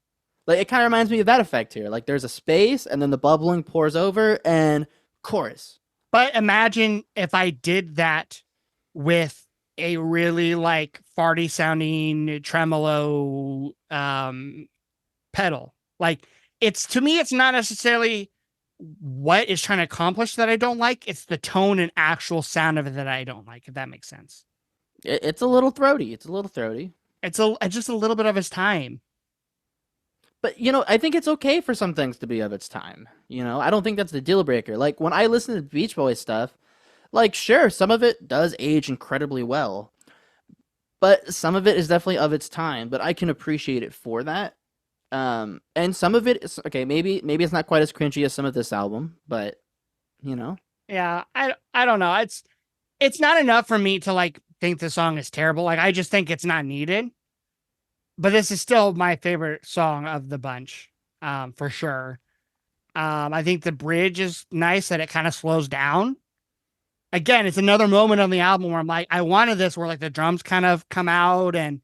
Like it kind of reminds me of that effect here. Like there's a space and then the bubbling pours over and chorus. But imagine if I did that with a really like farty sounding tremolo pedal. Like to me, it's not necessarily what it's trying to accomplish that I don't like. It's the tone and actual sound of it that I don't like, if that makes sense. It's a little throaty. It's just a little bit of his time. But, I think it's okay for some things to be of its time. I don't think that's the deal breaker. Like, when I listen to Beach Boys stuff, like, sure, some of it does age incredibly well. But some of it is definitely of its time. But I can appreciate it for that. And some of it is, okay, maybe it's not quite as cringy as some of this album. But, Yeah, I don't know. It's not enough for me to, like, think the song is terrible. Like, I just think it's not needed. But this is still my favorite song of the bunch, for sure. I think the bridge is nice that it kind of slows down. Again, it's another moment on the album where I'm like, I wanted this where like the drums kind of come out and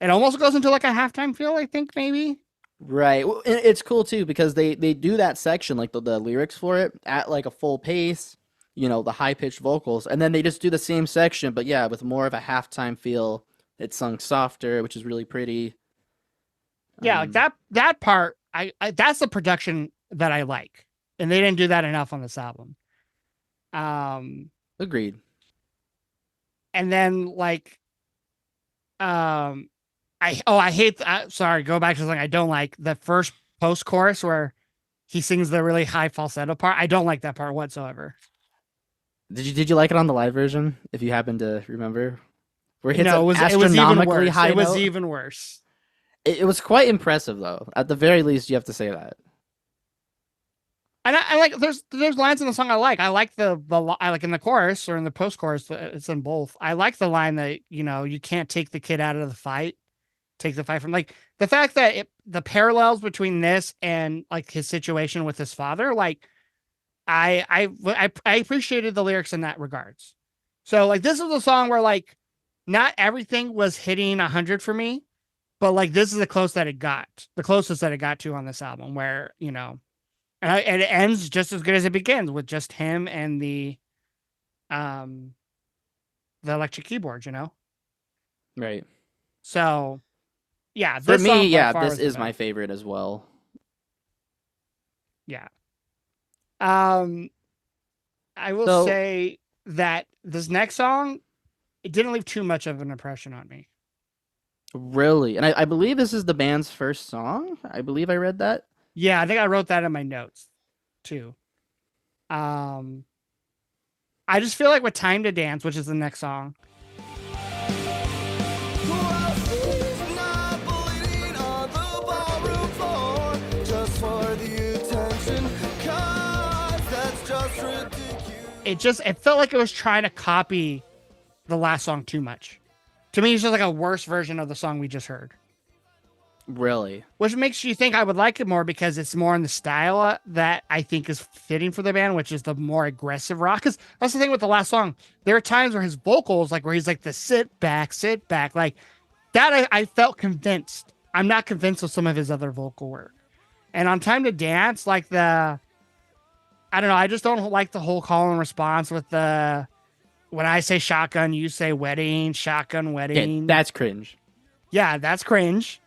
it almost goes into like a halftime feel, I think maybe. Right. Well, it's cool too because they do that section, like the lyrics for it at like a full pace, the high pitched vocals, and then they just do the same section, but yeah, with more of a halftime feel. It's sung softer, which is really pretty. Yeah, like that part, I that's the production that I like, and they didn't do that enough on this album. Agreed. And then like, I hate. Sorry, go back to something I don't like. The first post chorus where he sings the really high falsetto part. I don't like that part whatsoever. Did you like it on the live version? If you happen to remember. Where it was astronomically high note. It was even worse. It was quite impressive, though. At the very least, you have to say that. And I like there's lines in the song I like. I like I like in the chorus or in the post chorus. It's in both. I like the line that you can't take the kid out of the fight. take the fight from. Like the fact that the parallels between this and like his situation with his father, like I appreciated the lyrics in that regards. So like this is a song where like not everything was hitting 100 for me, but like this is the closest that it got to on this album, where and it ends just as good as it begins, with just him and the electric keyboard, Right. So yeah, For this song me, by yeah, far this was the is my best. favorite as well. Yeah. I will So say that this next song, it didn't leave too much of an impression on me. really, and I believe this is the band's first song. I believe I read that. Yeah, I think I wrote that in my notes too. I just feel like with Time to Dance, which is the next song, Who else is not bleeding on the ballroom floor just for the attention? 'Cause that's just ridiculous. it felt like it was trying to copy the last song too much. To me, it's just like a worse version of the song we just heard, Really, which makes you think I would like it more because it's more in the style that I think is fitting for the band, which is the more aggressive rock. Because that's the thing with the last song. There are times where his vocals, like where he's like the sit back, like that. I felt convinced. I'm not convinced with some of his other vocal work. And on Time to Dance, like I don't know. I just don't like the whole call and response with the, when I say shotgun, you say wedding, shotgun yeah, wedding. that's cringe. Yeah, that's cringe.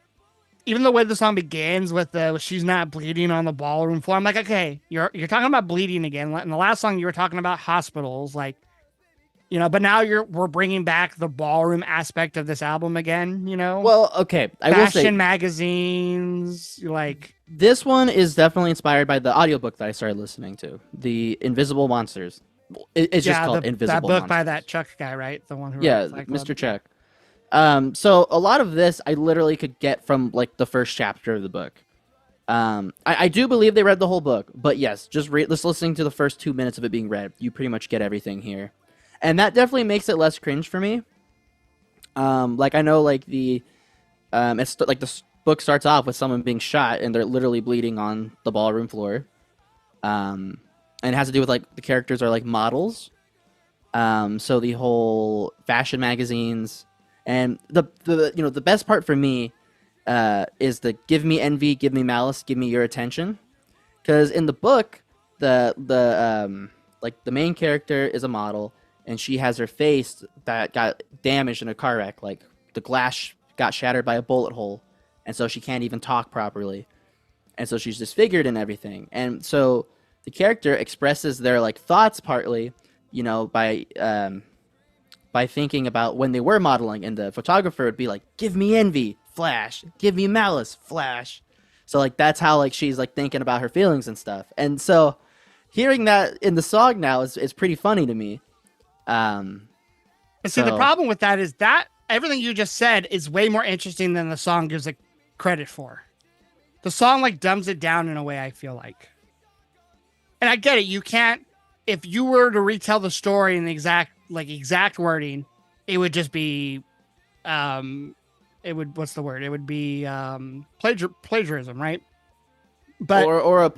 Even the way the song begins with the she's not bleeding on the ballroom floor, I'm like, okay, you're talking about bleeding again. In the last song, you were talking about hospitals, like, but now we're bringing back the ballroom aspect of this album again. Well, okay, I will say Fashion magazines, like this one is definitely inspired by the audiobook that I started listening to, The Invisible Monsters. It's just called Invisible that book Monsters. by that Chuck guy, right? The one who Yeah, wrote Fight Mr. Club. Chuck. So a lot of this I literally could get from like the first chapter of the book. I do believe they read the whole book, but yes, just listening to the first 2 minutes of it being read, you pretty much get everything here, and that definitely makes it less cringe for me. Like I know like it's like the book starts off with someone being shot and they're literally bleeding on the ballroom floor. And it has to do with like the characters are like models. So the whole fashion magazines. And the best part for me is the give me envy, give me malice, give me your attention. Because in the book, the main character is a model, and she has her face that got damaged in a car wreck. Like the glass got shattered by a bullet hole, and so she can't even talk properly, and so she's disfigured and everything. And so the character expresses their like thoughts partly, by thinking about when they were modeling, and the photographer would be like, give me envy, flash, give me malice, flash. So like that's how like she's like thinking about her feelings and stuff. And so hearing that in the song now is pretty funny to me. But see, the problem with that is that everything you just said is way more interesting than the song gives it credit for. The song like dumbs it down in a way, I feel like. And I get it. You can't, if you were to retell the story in the exact wording, it would just be, what's the word? It would be plagiarism, right? But or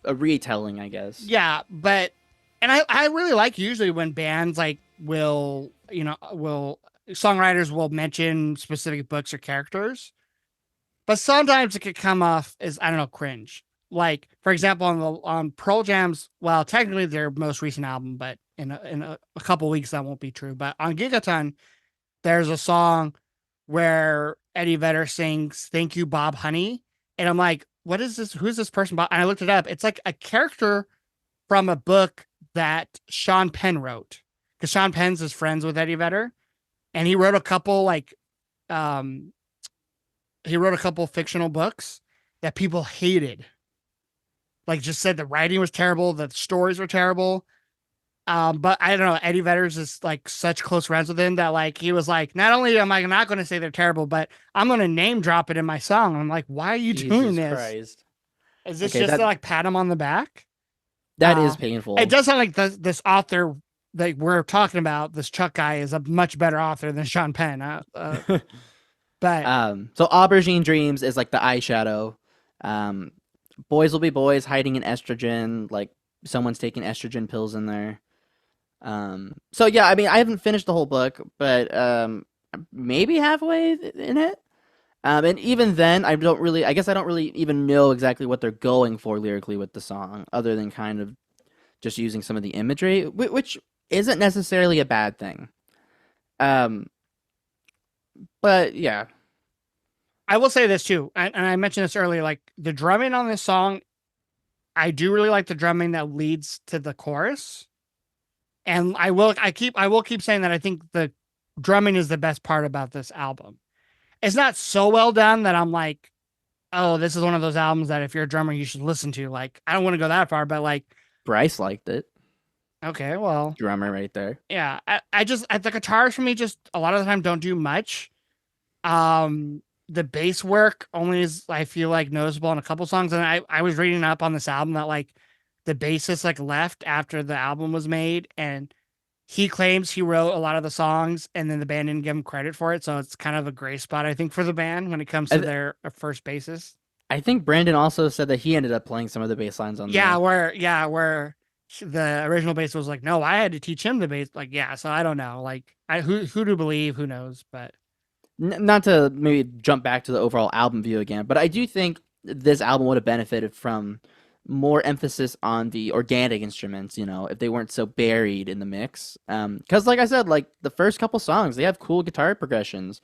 a retelling, I guess. Yeah, but and I really like usually when bands like will songwriters will mention specific books or characters, but sometimes it could come off as, I don't know, cringe. Like for example, on Pearl Jam's, well, technically their most recent album, but in a couple weeks that won't be true. But on Gigaton, there's a song where Eddie Vedder sings "Thank You, Bob Honey," and I'm like, what is this? Who's this person? And I looked it up. It's like a character from a book that Sean Penn wrote, because Sean Penn's is friends with Eddie Vedder, and he wrote a couple fictional books that people hated. Like just said the writing was terrible, the stories were terrible. But I don't know, Eddie Vedder's is like such close friends with him that like he was like, not only am I not going to say they're terrible, but I'm going to name drop it in my song. I'm like, why are you doing this? Christ. Is this just to like pat him on the back? That is painful. It does sound like this author that we're talking about, this Chuck guy, is a much better author than Sean Penn. But So Aubergine Dreams is like the eyeshadow. Um, Boys Will Be Boys, hiding in estrogen, like someone's taking estrogen pills in there. So yeah, I mean, I haven't finished the whole book, but maybe halfway in it. And even then, I guess I don't really even know exactly what they're going for lyrically with the song, other than kind of just using some of the imagery, which isn't necessarily a bad thing. But yeah, I will say this too, and I mentioned this earlier, like the drumming on this song, I do really like the drumming that leads to the chorus. And I will keep saying that I think the drumming is the best part about this album. It's not so well done that I'm like, oh, this is one of those albums that if you're a drummer, you should listen to. Like, I don't want to go that far, but like, Bryce liked it. okay, well, Drummer right there. yeah, the guitars for me just a lot of the time don't do much. The bass work only is, I feel like, noticeable in a couple songs. And I was reading up on this album that like the bassist like left after the album was made, and he claims he wrote a lot of the songs and then the band didn't give him credit for it. So it's kind of a gray spot, I think, for the band when it comes to their first bassist. I think Brandon also said that he ended up playing some of the bass lines on where the original bass was like, no, I had to teach him the bass. Like, yeah. So I don't know. Like, who to believe, who knows, but not to maybe jump back to the overall album view again, but I do think this album would have benefited from more emphasis on the organic instruments, if they weren't so buried in the mix. Because like I said, like the first couple songs, they have cool guitar progressions,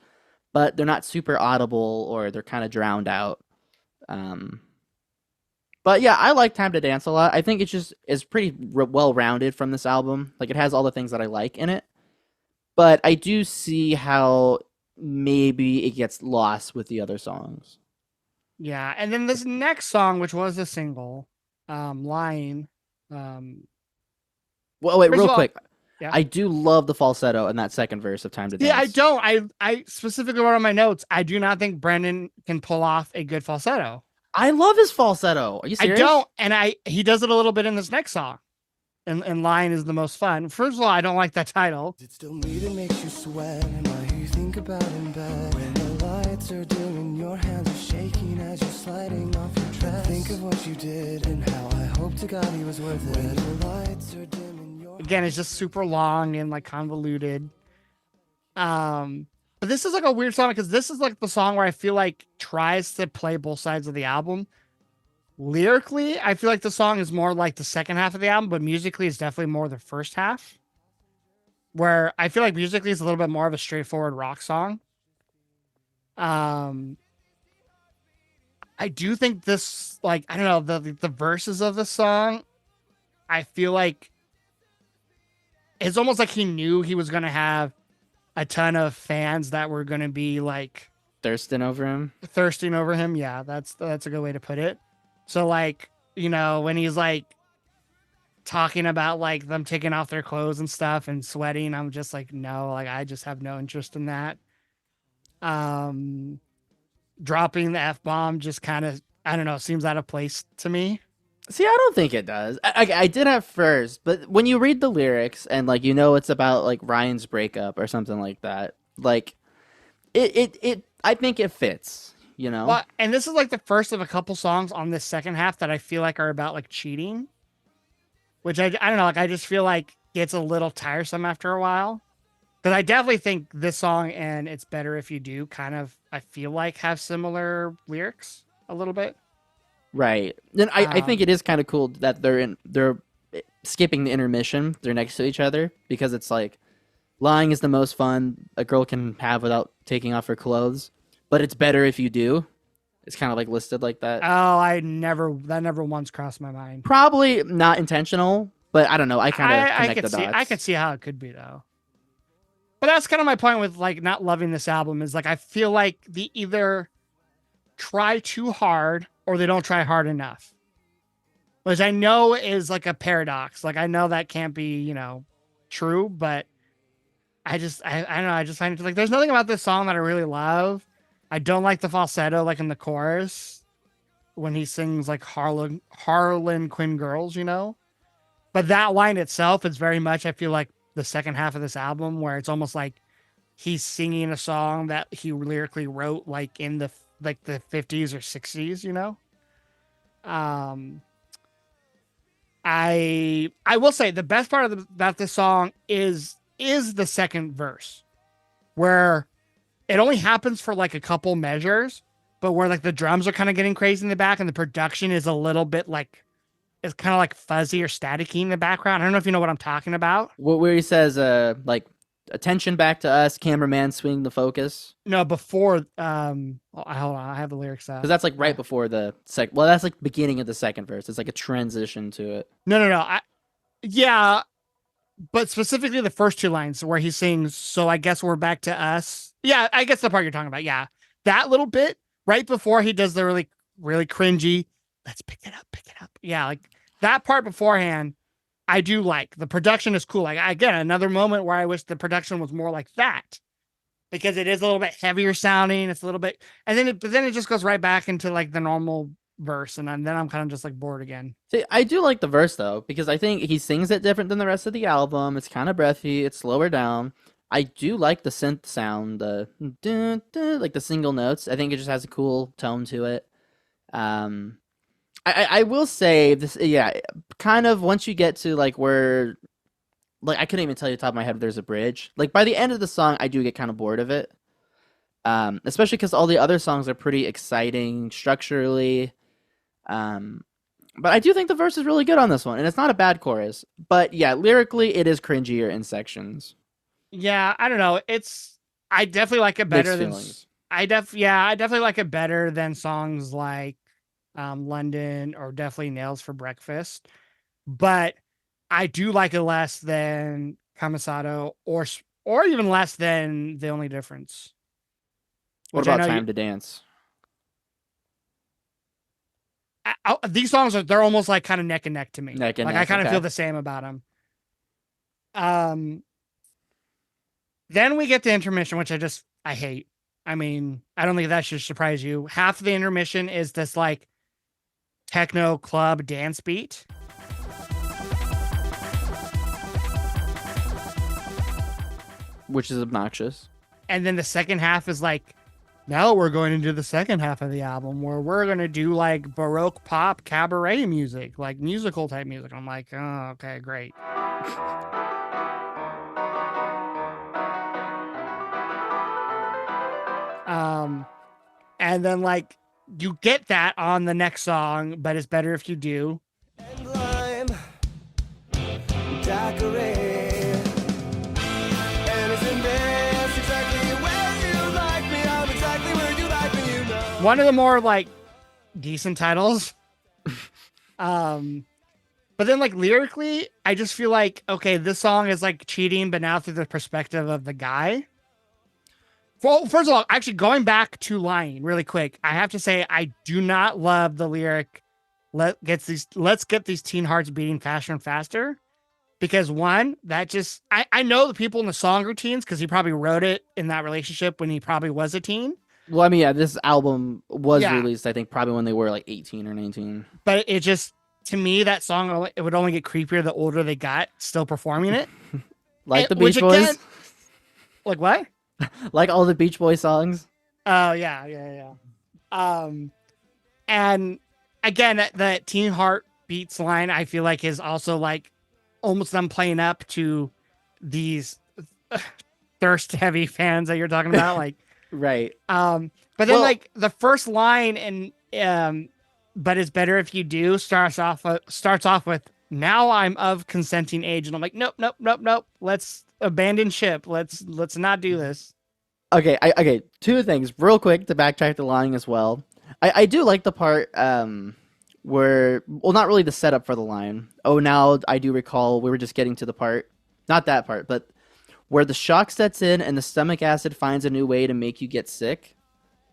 but they're not super audible or they're kind of drowned out. But yeah, I like Time to Dance a lot. I think it's pretty well-rounded from this album. Like it has all the things that I like in it. But I do see how maybe it gets lost with the other songs. yeah. And then this next song, which was a single, Lying. Well, wait, real quick. Yeah. I do love the falsetto in that second verse of Time to Dance. Yeah, I don't. I specifically wrote on my notes, I do not think Brendan can pull off a good falsetto. I love his falsetto. Are you serious? I don't, and he does it a little bit in this next song. And Lying is the most fun. First of all, I don't like that title. It still me that makes you sweat. Am I who you think about in bed? When the lights are dim and your hands are shaking as you're sliding off your dress. Think of what you did and how I hope to God he was worth it. When the lights are dim and your Again, it's just super long and like convoluted. But this is like a weird song because this is like the song where I feel like tries to play both sides of the album. Lyrically, I feel like the song is more like the second half of the album, but musically it's definitely more the first half. Where I feel like musically it's a little bit more of a straightforward rock song. I do think this, like, I don't know, the verses of the song, I feel like it's almost like he knew he was going to have a ton of fans that were going to be like thirsting over him. Yeah, that's a good way to put it. So like, when he's like talking about like them taking off their clothes and stuff and sweating, I'm just like, no, like I just have no interest in that. Dropping the F-bomb just kind of, I don't know, seems out of place to me. See, I don't think it does. I did at first, but when you read the lyrics and like it's about like Ryan's breakup or something like that, like it I think it fits, Well, and this is like the first of a couple songs on this second half that I feel like are about like cheating, which I don't know, like I just feel like gets a little tiresome after a while. Because I definitely think this song and It's Better If You Do kind of, I feel like, have similar lyrics a little bit. Right. Then I think it is kind of cool that they're skipping the intermission. They're next to each other because it's like lying is the most fun a girl can have without taking off her clothes, but it's better if you do. It's kind of like listed like that. Oh, that never once crossed my mind. Probably not intentional, but I don't know. I kind of connect the dots. I could see how it could be though. But that's kind of my point with like not loving this album is like I feel like they either try too hard or they don't try hard enough. Which I know is like a paradox. Like I know that can't be, true, but I don't know, I just find it like there's nothing about this song that I really love. I don't like the falsetto like in the chorus when he sings like Harlan Quinn Girls, But that line itself is very much, I feel like, the second half of this album where it's almost like he's singing a song that he lyrically wrote like in the 50s or 60s, you know. um I will say the best part about this song is the second verse, where it only happens for like a couple measures, but where like the drums are kind of getting crazy in the back and the production is a little bit like, it's kind of like fuzzy or staticky in the background. I don't know if you know what I'm talking about. Where he says, like, attention back to us, cameraman, swing the focus. No, before hold on, I have the lyrics out. Because that's like right before the well, that's like beginning of the second verse. It's like a transition to it. No. Yeah, but specifically the first two lines where he sings, "So I guess we're back to us." Yeah, I guess the part you're talking about. Yeah, that little bit right before he does the really, really cringy, "Let's pick it up, pick it up." Yeah, like that part beforehand, I do like. The production is cool. Like, again, another moment where I wish the production was more like that, because it is a little bit heavier sounding. It's a little bit, but then it just goes right back into like the normal verse, and then I'm kind of just like bored again. See, I do like the verse though, because I think he sings it different than the rest of the album. It's kind of breathy. It's slower down. I do like the synth sound, the dun, dun, like the single notes. I think it just has a cool tone to it. I will say this, yeah, kind of once you get to like where, like I couldn't even tell you off the top of my head if there's a bridge. Like by the end of the song, I do get kind of bored of it. Especially because all the other songs are pretty exciting structurally. But I do think the verse is really good on this one, and it's not a bad chorus. But yeah, lyrically, it is cringier in sections. Yeah, I don't know. I definitely like it better Mixed than feelings. I definitely like it better than songs like London, or definitely Nails for Breakfast. But I do like it less than Kamisato, or even less than The Only Difference. What Which I about know Time to Dance? these songs they're almost like kind of neck and neck to me. Neck and like neck, I kind of okay. feel the same about them. Then we get the intermission, which I hate. I mean, I don't think that should surprise you. Half of the intermission is this like techno club dance beat. Which is obnoxious. And then the second half is like, now we're going into the second half of the album where we're going to do like Baroque pop cabaret music, like musical type music. I'm like, oh, okay, great. And then like you get that on the next song, but it's better if you do. And lime, daiquiri. And it's in this exactly where you like me. I'm exactly where you like me, you know. One of the more like decent titles. But then like lyrically, I just feel like, okay, this song is like cheating, but now through the perspective of the guy. Well, first of all, actually going back to Lying really quick, I have to say I do not love the lyric, let's get these teen hearts beating faster and faster. Because one, that just I know the people in the song routines because he probably wrote it in that relationship when he probably was a teen. Well, I mean, yeah, this album was released, I think, probably when they were like 18 or 19. But it just, to me, that song, it would only get creepier the older they got still performing it. Like the Beach Boys? Again, like what? Like all the Beach Boys songs? Oh, yeah. And again, that teen heart beats line, I feel like is also like almost them playing up to these thirst heavy fans that you're talking about. Like, right. But then like the first line and, but it's better if you do starts off with, now I'm of consenting age. And I'm like, nope. Let's abandon ship. Let's not do this. Okay. Okay. Two things real quick to backtrack the line as well. I do like the part, where, well, not really the setup for the line. Oh, now I do recall we were just getting to the part, not that part, but where the shock sets in and the stomach acid finds a new way to make you get sick.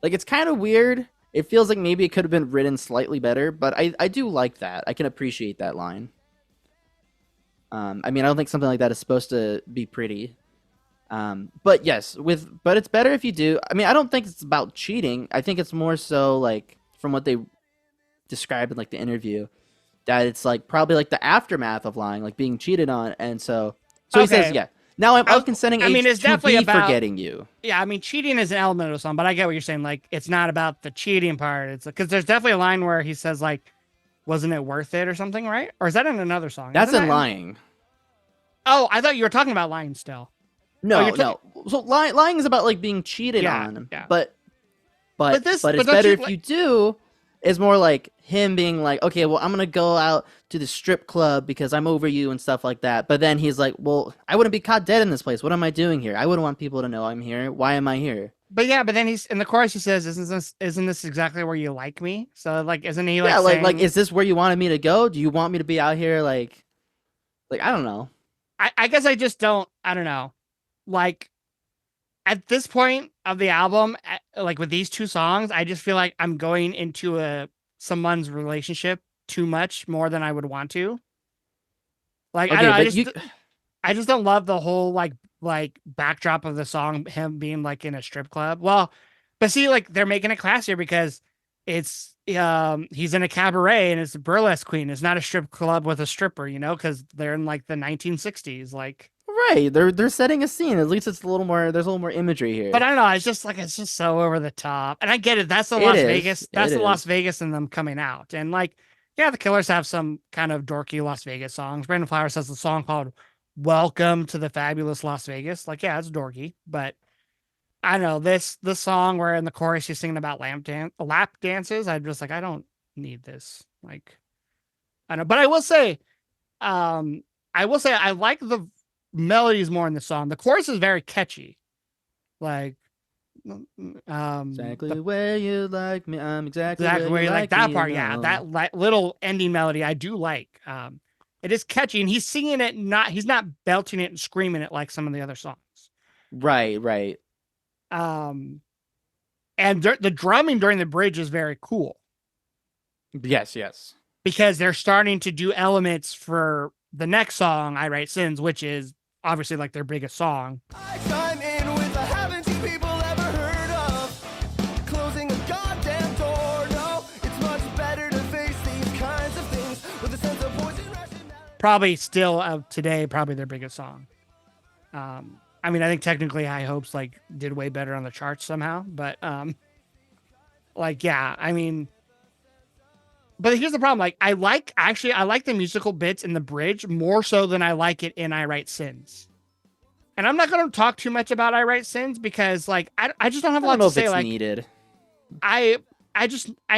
Like, it's kind of weird. It feels like maybe it could have been written slightly better, but I do like that. I can appreciate that line. I mean, I don't think something like that is supposed to be pretty. But yes, but it's better if you do. I mean, I don't think it's about cheating. I think it's more so like from what they described in like the interview, that it's like probably like the aftermath of lying, like being cheated on. And so he says, Now I'm of consenting I mean, age it's to definitely be about forgetting you. Yeah, I mean, cheating is an element of the song, but I get what you're saying. Like, it's not about the cheating part. It's because there's definitely a line where he says like, "Wasn't it worth it?" or something, right? Or is that in another song? That's Isn't in that lying. Oh, I thought you were talking about lying still. No, you're no. So lying is about like being cheated Yeah, on. yeah. But But it's don't better you, if you do. Is more like him being like, okay, well, I'm gonna go out to the strip club because I'm over you and stuff like that. But then he's like, well, I wouldn't be caught dead in this place. What am I doing here? I wouldn't want people to know I'm here. Why am I here? But then he's in the chorus. He says, "Isn't this exactly where you like me?" So like, isn't he like Yeah, saying, like, is this where you wanted me to go? Do you want me to be out here like I don't know. I guess I just don't. I don't know. Like at this point of the album, like with these two songs, I just feel like I'm going into someone's relationship too much more than I would want to. Like I Okay, don't know, but I just don't love the whole like backdrop of the song, him being like in a strip club. Well, but see, like they're making it classier because it's he's in a cabaret and it's a burlesque queen. It's not a strip club with a stripper, because they're in like the 1960s. Like right, they're setting a scene. At least it's a little more. There's a little more imagery here. But I don't know. It's just so over the top. And I get it. That's the It Las is. Vegas. That's It the Las is. Vegas and them coming out. And like, yeah, the Killers have some kind of dorky Las Vegas songs. Brandon Flowers has a song called "Welcome to the Fabulous Las Vegas." Like, yeah, it's dorky, but I know this song where in the chorus she's singing about lap dances. I'm just like, I don't need this. Like, I know, but I will say I like the melodies more in the song. The chorus is very catchy. Like, Exactly where you like me. I'm exactly where you like that me, part. Yeah, that little ending melody I do like. It is catchy, and he's singing it. He's not belting it and screaming it like some of the other songs. Right. And the drumming during the bridge is very cool Yes. because they're starting to do elements for the next song, "I Write Sins," which is obviously like their biggest song. I chime in with a haven't you people ever heard of closing a goddamn door? No, it's much better to face these kinds of things with a sense of poison rationality. Probably still today, probably their biggest song. I mean, I think technically High Hopes like did way better on the charts somehow, but like yeah, I mean, but here's the problem: like I like the musical bits in the bridge more so than I like it in "I Write Sins." And I'm not going to talk too much about "I Write Sins" because like I just don't have a lot to say. Like needed. I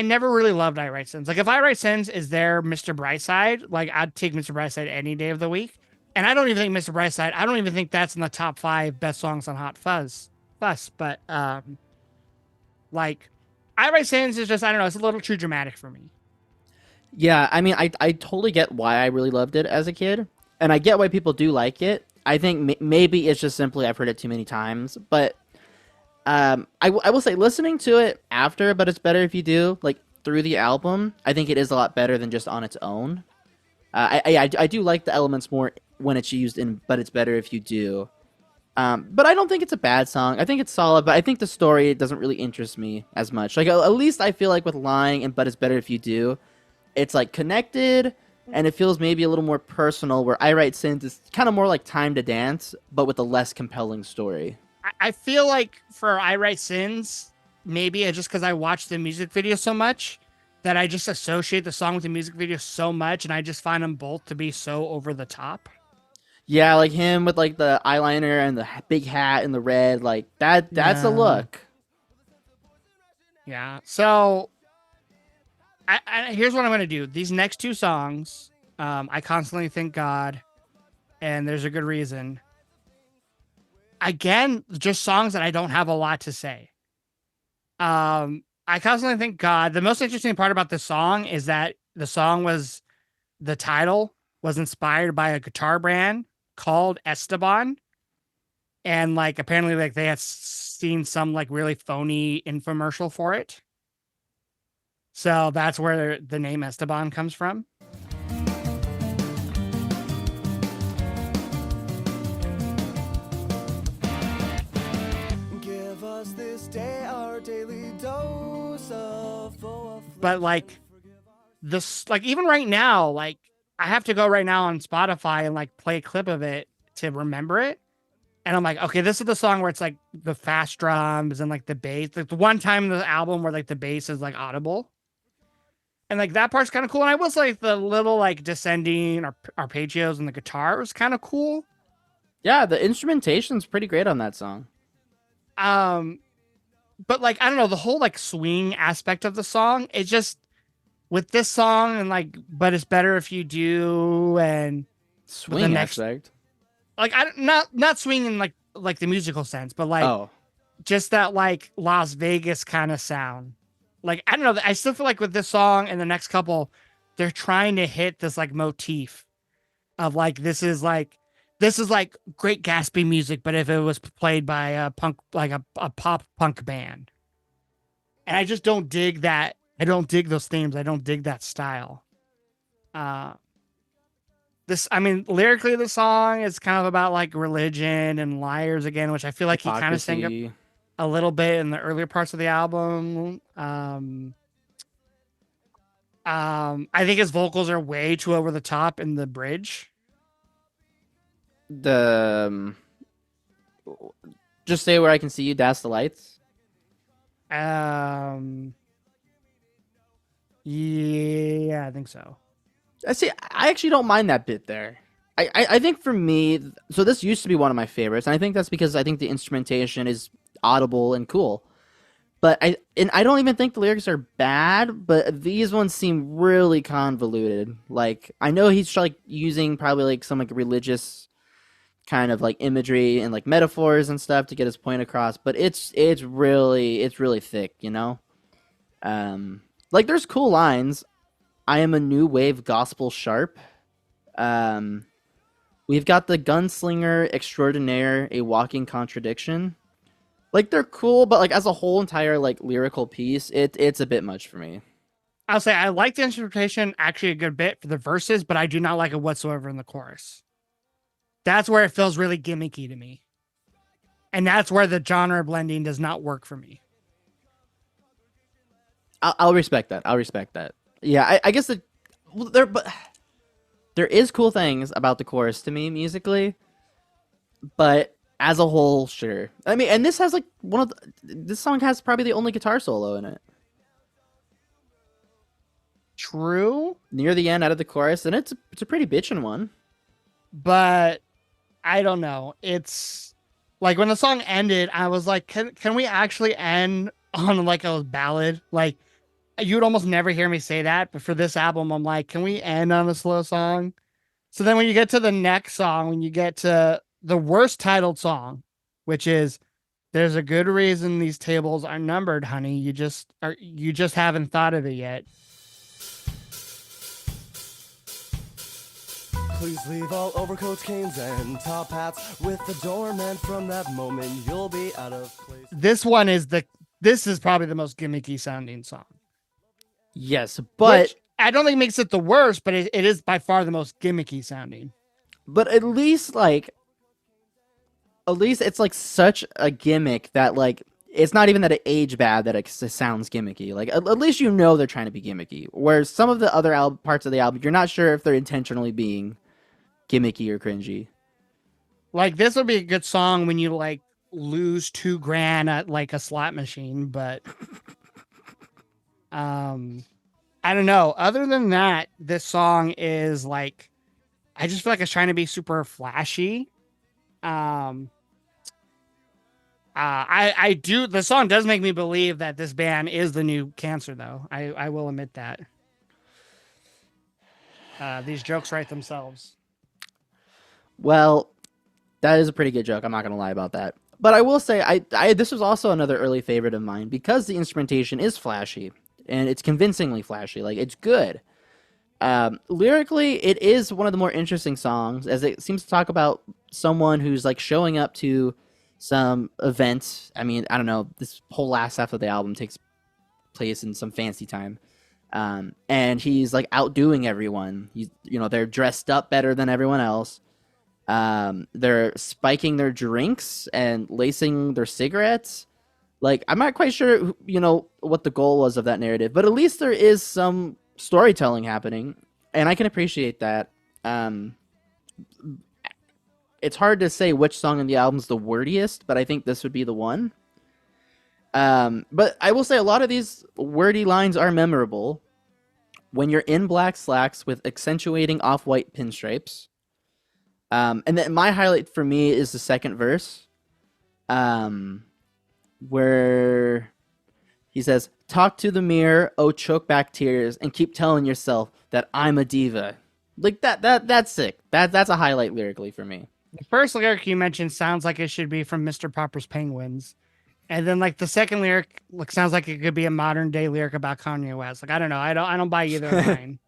never really loved "I Write Sins." Like if "I Write Sins" is their Mr. Brightside, like I'd take Mr. Brightside any day of the week. And I don't even think Mr. Brightside, I don't even think that's in the top 5 best songs on Hot Fuss. But like "I Write Sins" is just, I don't know, it's a little too dramatic for me. Yeah, I mean, I totally get why I really loved it as a kid, and I get why people do like it. I think maybe it's just simply I've heard it too many times, but I will say listening to it after, but it's better if you do, like through the album, I think it is a lot better than just on its own. I do like the elements more when it's used in, but it's better if you do. But I don't think it's a bad song. I think it's solid, but I think the story doesn't really interest me as much. Like at least I feel like with Lying and But It's Better If You Do, it's like connected and it feels maybe a little more personal, where "I Write Sins" is kind of more like Time to Dance, but with a less compelling story. I feel like for "I Write Sins," maybe it's just because I watched the music video so much that I just associate the song with the music video so much, and I just find them both to be so over the top. Yeah, like him with like the eyeliner and the big hat and the red, like that's a look. Yeah. So here's what I'm going to do. These next 2 songs, I Constantly Thank God, and There's a Good Reason. Again, just songs that I don't have a lot to say. I Constantly Thank God. The most interesting part about this song is that the title was inspired by a guitar brand called Esteban. And like, apparently like they had seen some like really phony infomercial for it. So that's where the name Esteban comes from. Give us this day our daily dose of But like this, like even right now, like I have to go right now on Spotify and like play a clip of it to remember it. And I'm like, okay, this is the song where it's like the fast drums and like the bass. Like the one time in the album where like the bass is like audible. And like that part's kind of cool. And I was like the little like descending arpeggios and the guitar was kind of cool. Yeah, the instrumentation's pretty great on that song. But like I don't know, the whole like swing aspect of the song, it's just with this song and like, but it's better if you do and Swing aspect. Like I not swinging like the musical sense, but like just that like Las Vegas kind of sound. Like I don't know, I still feel like with this song and the next couple, they're trying to hit this like motif of like this is like Great Gatsby music, but if it was played by a punk like a pop punk band. And I just don't dig that. I don't dig those themes. I don't dig that style. Lyrically the song is kind of about like religion and liars again, which I feel like Hypocrisy. he kind of sang up a little bit in the earlier parts of the album. I think his vocals are way too over the top in the bridge. Just say where I can see you, dash the lights. Yeah, I think so. I actually don't mind that bit there. I think for me, so this used to be one of my favorites, and I think that's because I think the instrumentation is audible and cool. But I don't even think the lyrics are bad, but these ones seem really convoluted. Like I know he's like using probably like some like religious kind of like imagery and like metaphors and stuff to get his point across, but it's really thick, you know? Like there's cool lines. I am a new wave gospel sharp. We've got the gunslinger extraordinaire, a walking contradiction. Like they're cool, but like as a whole entire like lyrical piece, it's a bit much for me. I'll say I like the instrumentation actually a good bit for the verses, but I do not like it whatsoever in the chorus. That's where it feels really gimmicky to me. And that's where the genre blending does not work for me. I'll respect that. Yeah, I guess there is cool things about the chorus to me musically, but as a whole, sure. I mean, and this has like this song has probably the only guitar solo in it. True. Near the end, out of the chorus, and it's a pretty bitchin' one. But I don't know. It's like when the song ended, I was like, can we actually end on like a ballad? Like you would almost never hear me say that, but for this album, I'm like, can we end on a slow song? So then when you get to the next song, when you get to the worst titled song, which is "There's a Good Reason These Tables Are Numbered, Honey. You just haven't thought of it yet." Please leave all overcoats, canes, and top hats with the doorman. From that moment, you'll be out of place. This is probably the most gimmicky sounding song. Yes, but which I don't think makes it the worst, but it is by far the most gimmicky sounding. But at least it's like such a gimmick that like it's not even that it aged bad that it sounds gimmicky. Like at least you know they're trying to be gimmicky. Whereas some of the other parts of the album, you're not sure if they're intentionally being gimmicky or cringy. Like this would be a good song when you like lose $2,000 at like a slot machine, but I don't know. Other than that, this song is like, I just feel like it's trying to be super flashy. The song does make me believe that this band is the new Cancer, though. I will admit that. These jokes write themselves. Well, that is a pretty good joke. I'm not going to lie about that. But I will say, this was also another early favorite of mine because the instrumentation is flashy and it's convincingly flashy. Like, it's good. Lyrically, it is one of the more interesting songs as it seems to talk about someone who's like showing up to some event. I mean, I don't know. This whole last half of the album takes place in some fancy time. And he's like outdoing everyone. They're dressed up better than everyone else. They're spiking their drinks and lacing their cigarettes. Like, I'm not quite sure, what the goal was of that narrative, but at least there is some storytelling happening, and I can appreciate that. it's hard to say which song in the album's the wordiest, but I think this would be the one. But I will say a lot of these wordy lines are memorable. When you're in black slacks with accentuating off-white pinstripes. And then my highlight for me is the second verse, where he says, "Talk to the mirror, oh choke back tears, and keep telling yourself that I'm a diva." Like that's sick. That's a highlight lyrically for me. The first lyric you mentioned sounds like it should be from Mr. Popper's Penguins. And then like the second lyric sounds like it could be a modern day lyric about Kanye West. Like I don't know. I don't buy either line.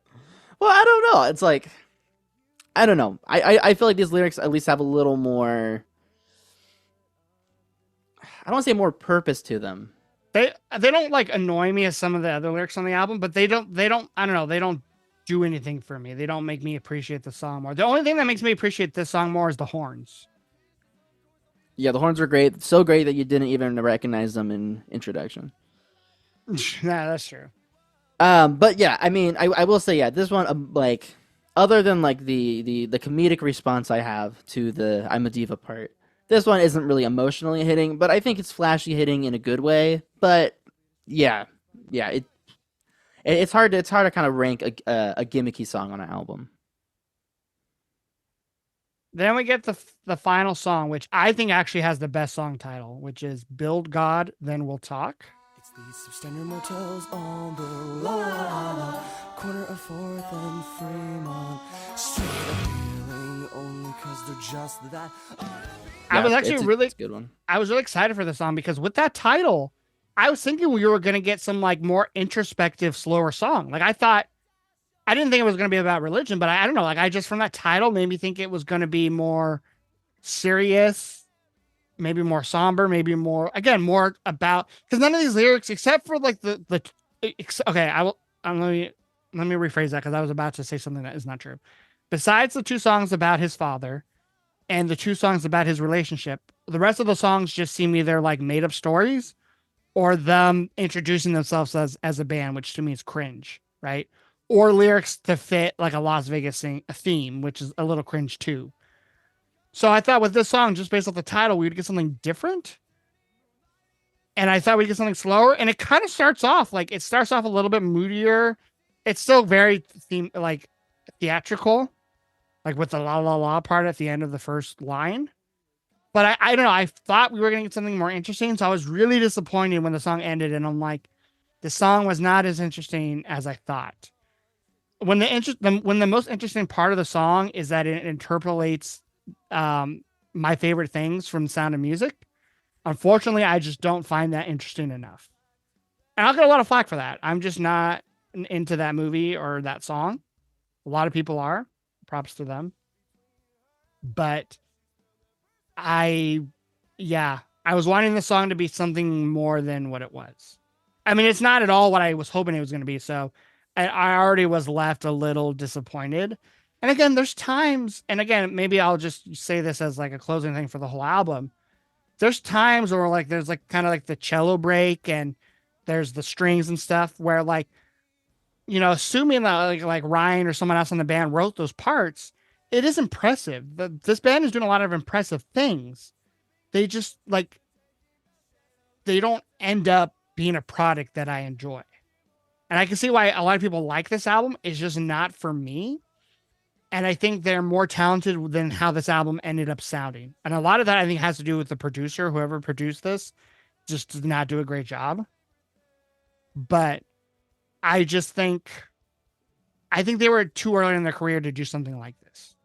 Well, I don't know. It's like I don't know. I feel like these lyrics at least have a little more, I don't want to say more purpose to them. They don't like annoy me as some of the other lyrics on the album, but they don't I don't know, they don't do anything for me. They don't make me appreciate the song more. The only thing that makes me appreciate this song more is the horns. Yeah, the horns were great. So great that you didn't even recognize them in introduction. Yeah, that's true. But yeah, I mean, I will say, yeah, this one, like, other than like the comedic response I have to the I'm a diva part, this one isn't really emotionally hitting, but I think it's flashy hitting in a good way. But yeah, it's hard to kind of rank a gimmicky song on an album. Then we get the final song, which I think actually has the best song title, which is Build God, Then We'll Talk. It's these substandard motels on the line, corner of 4th and Fremont, straight appealing only cause they're just that. I was actually really it's a good one. I was really excited for the song because with that title, I was thinking we were going to get some like more introspective, slower song. Like I didn't think it was going to be about religion, but I don't know. Like I just from that title made me think it was going to be more serious, maybe more somber, maybe more about, because none of these lyrics, except for like okay, let me rephrase that because I was about to say something that is not true. Besides the 2 songs about his father and the 2 songs about his relationship, the rest of the songs just seem either like made up stories or them introducing themselves as a band, which to me is cringe, right? Or lyrics to fit like a Las Vegas theme, which is a little cringe too. So I thought with this song, just based off the title, we would get something different. And I thought we'd get something slower. And it kind of starts off a little bit moodier. It's still very theatrical, like with the la la la part at the end of the first line. But I don't know. I thought we were going to get something more interesting. So I was really disappointed when the song ended. And I'm like, the song was not as interesting as I thought. When the most interesting part of the song is that it interpolates my favorite things from Sound of Music. Unfortunately, I just don't find that interesting enough. And I'll get a lot of flack for that. I'm just not into that movie or that song. A lot of people are. Props to them. But I was wanting the song to be something more than what it was. I mean, it's not at all what I was hoping it was going to be. So I already was left a little disappointed. And again, there's times, and again, maybe I'll just say this as like a closing thing for the whole album. There's times where like there's like kind of like the cello break and there's the strings and stuff where like, you know, assuming that like Ryan or someone else in the band wrote those parts, it is impressive. This band is doing a lot of impressive things. They just like, they don't end up being a product that I enjoy. And I can see why a lot of people like this album. It's just not for me. And I think they're more talented than how this album ended up sounding. And a lot of that I think has to do with the producer, whoever produced this, just did not do a great job. But I think they were too early in their career to do something like this.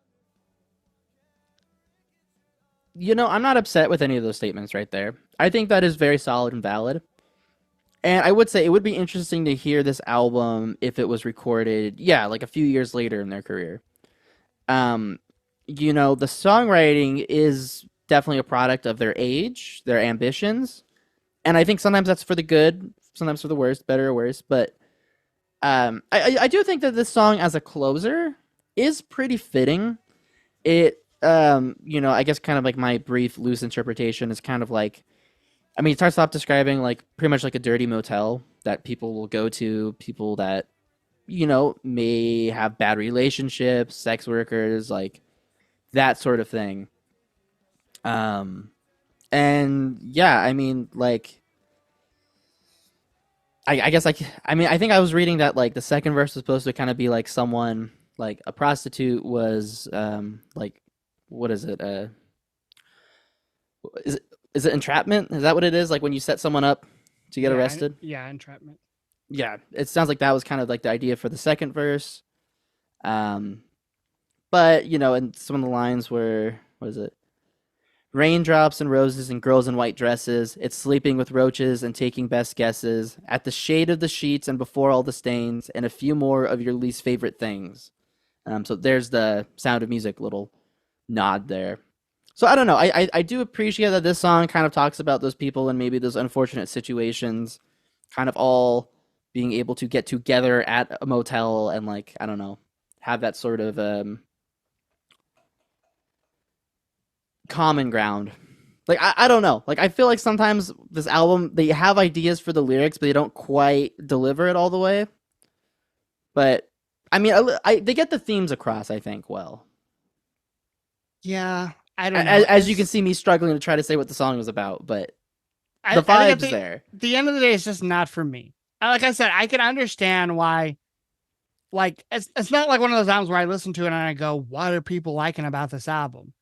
You know, I'm not upset with any of those statements right there. I think that is very solid and valid. And I would say it would be interesting to hear this album if it was recorded, like a few years later in their career. You know, the songwriting is definitely a product of their age, their ambitions. And I think sometimes that's for the good, sometimes for the worst, better or worse. But I do think that this song as a closer is pretty fitting. It, you know, I guess kind of like my brief, loose interpretation is kind of like, I mean, it starts off describing like pretty much like a dirty motel that people will go to, people that, you know, may have bad relationships, sex workers, like that sort of thing. And yeah, I mean, like, I guess like, I mean, I think I was reading that like the second verse was supposed to kind of be like someone like a prostitute was like, what is it? Is it entrapment? Is that what it is? Like when you set someone up to get arrested? Yeah, entrapment. Yeah, it sounds like that was kind of like the idea for the second verse. But you know, and some of the lines were, what is it? Raindrops and roses and girls in white dresses. It's sleeping with roaches and taking best guesses at the shade of the sheets and before all the stains and a few more of your least favorite things. So there's the Sound of Music little nod there. So I don't know. I do appreciate that this song kind of talks about those people and maybe those unfortunate situations, kind of all being able to get together at a motel and like I don't know, have that sort of common ground. Like I don't know. Like I feel like sometimes this album they have ideas for the lyrics, but they don't quite deliver it all the way. But I mean, they get the themes across. I think well. Yeah, I don't know. As you can see, me struggling to try to say what the song was about, but the vibe's there. The end of the day, it's just not for me. Like I said, I can understand why. Like it's not like one of those albums where I listen to it and I go, "What are people liking about this album?"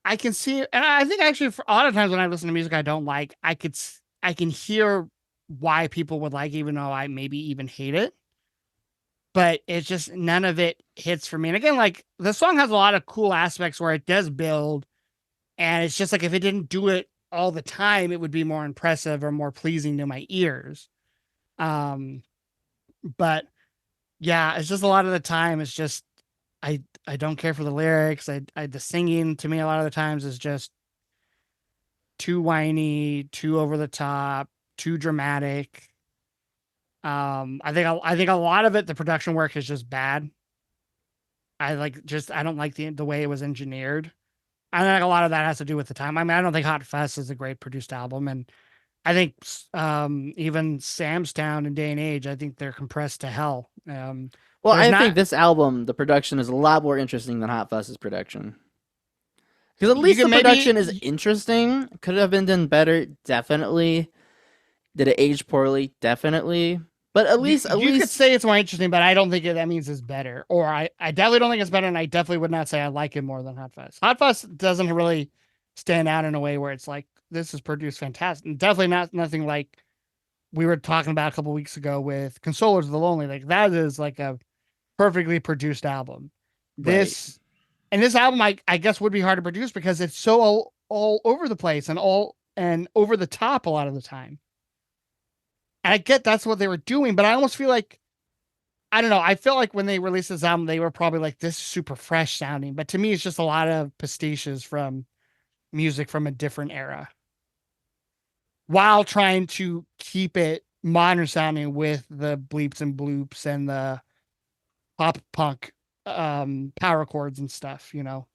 I can see, and I think actually for a lot of times when I listen to music I don't like, I can hear why people would like, even though I maybe even hate it. But it's just none of it hits for me. And again, like the song has a lot of cool aspects where it does build, and it's just like if it didn't do it all the time, it would be more impressive or more pleasing to my ears. But yeah, it's just a lot of the time it's just I don't care for the lyrics. The singing to me a lot of the times is just too whiny, too over the top, too dramatic. I think a lot of it, the production work is just bad. I don't like the way it was engineered. I think a lot of that has to do with the time. I mean, I don't think Hot Fuss is a great produced album, and I think even Sam's Town in Day and Age, I think they're compressed to hell. Well, I think this album, the production is a lot more interesting than Hot Fuss's production. Because at least the production is interesting. Could it have been done better? Definitely. Did it age poorly? Definitely. But at least you could say it's more interesting, but I don't think that means it's better. Or I definitely don't think it's better, and I definitely would not say I like it more than Hot Fuss. Hot Fuss doesn't really stand out in a way where it's like, this is produced fantastic. Definitely nothing like we were talking about a couple weeks ago with Consolers of the Lonely. Like that is like a perfectly produced album. This album I guess would be hard to produce because it's so all over the place and over the top a lot of the time. And I get that's what they were doing, but I almost feel like I don't know. I feel like when they released this album, they were probably like, this is super fresh sounding. But to me, it's just a lot of pastiches from music from a different era, while trying to keep it modern sounding with the bleeps and bloops and the pop punk power chords and stuff, you know?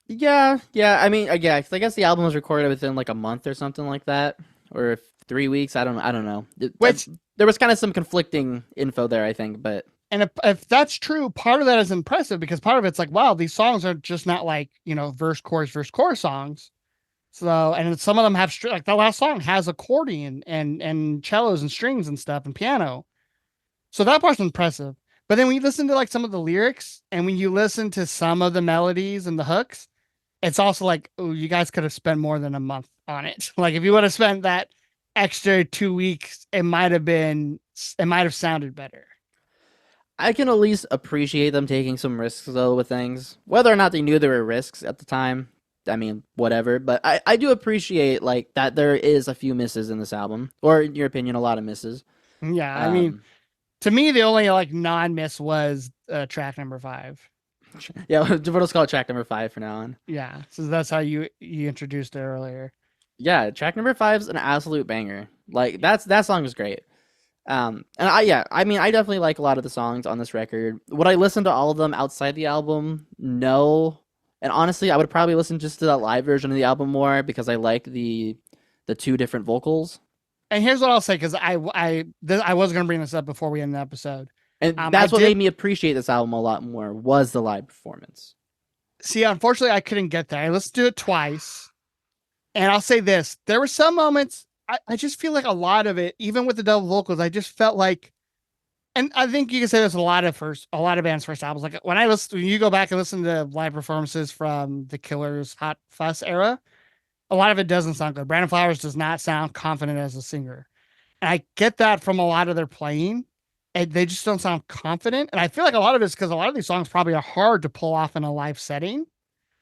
Yeah. I mean, I guess the album was recorded within like a month or something like that, or 3 weeks. I don't know. There was kind of some conflicting info there, I think, but. And if that's true, part of that is impressive because part of it's like, wow, these songs are just not like, you know, verse, chorus songs. So, and some of them have like the last song has accordion and cellos and strings and stuff and piano. So that part's impressive. But then when you listen to like some of the lyrics and when you listen to some of the melodies and the hooks, it's also like, oh, you guys could have spent more than a month on it. Like if you would have spent that extra 2 weeks, it might have sounded better. I can at least appreciate them taking some risks though with things, whether or not they knew there were risks at the time. I mean, whatever, but I do appreciate like that there is a few misses in this album, or in your opinion, a lot of misses. Yeah, I mean, to me, the only like non-miss was track number 5. Yeah, let's call it track number 5 for now on. Yeah, so that's how you introduced it earlier. Yeah, track number 5 is an absolute banger. Like that song is great. And I definitely like a lot of the songs on this record. Would I listen to all of them outside the album? No. And honestly, I would probably listen just to that live version of the album more because I like the 2 different vocals. And here's what I'll say, because I was going to bring this up before we end the episode. And that's what made me appreciate this album a lot more was the live performance. See, unfortunately, I couldn't get there. I listened to it twice, and I'll say this: there were some moments. I just feel like a lot of it, even with the double vocals, I just felt like, and I think you can say this a lot of bands' first albums. Like when you go back and listen to live performances from the Killers' Hot Fuss era, a lot of it doesn't sound good. Brandon Flowers does not sound confident as a singer, and I get that from a lot of their playing. And they just don't sound confident. And I feel like a lot of it's because a lot of these songs probably are hard to pull off in a live setting.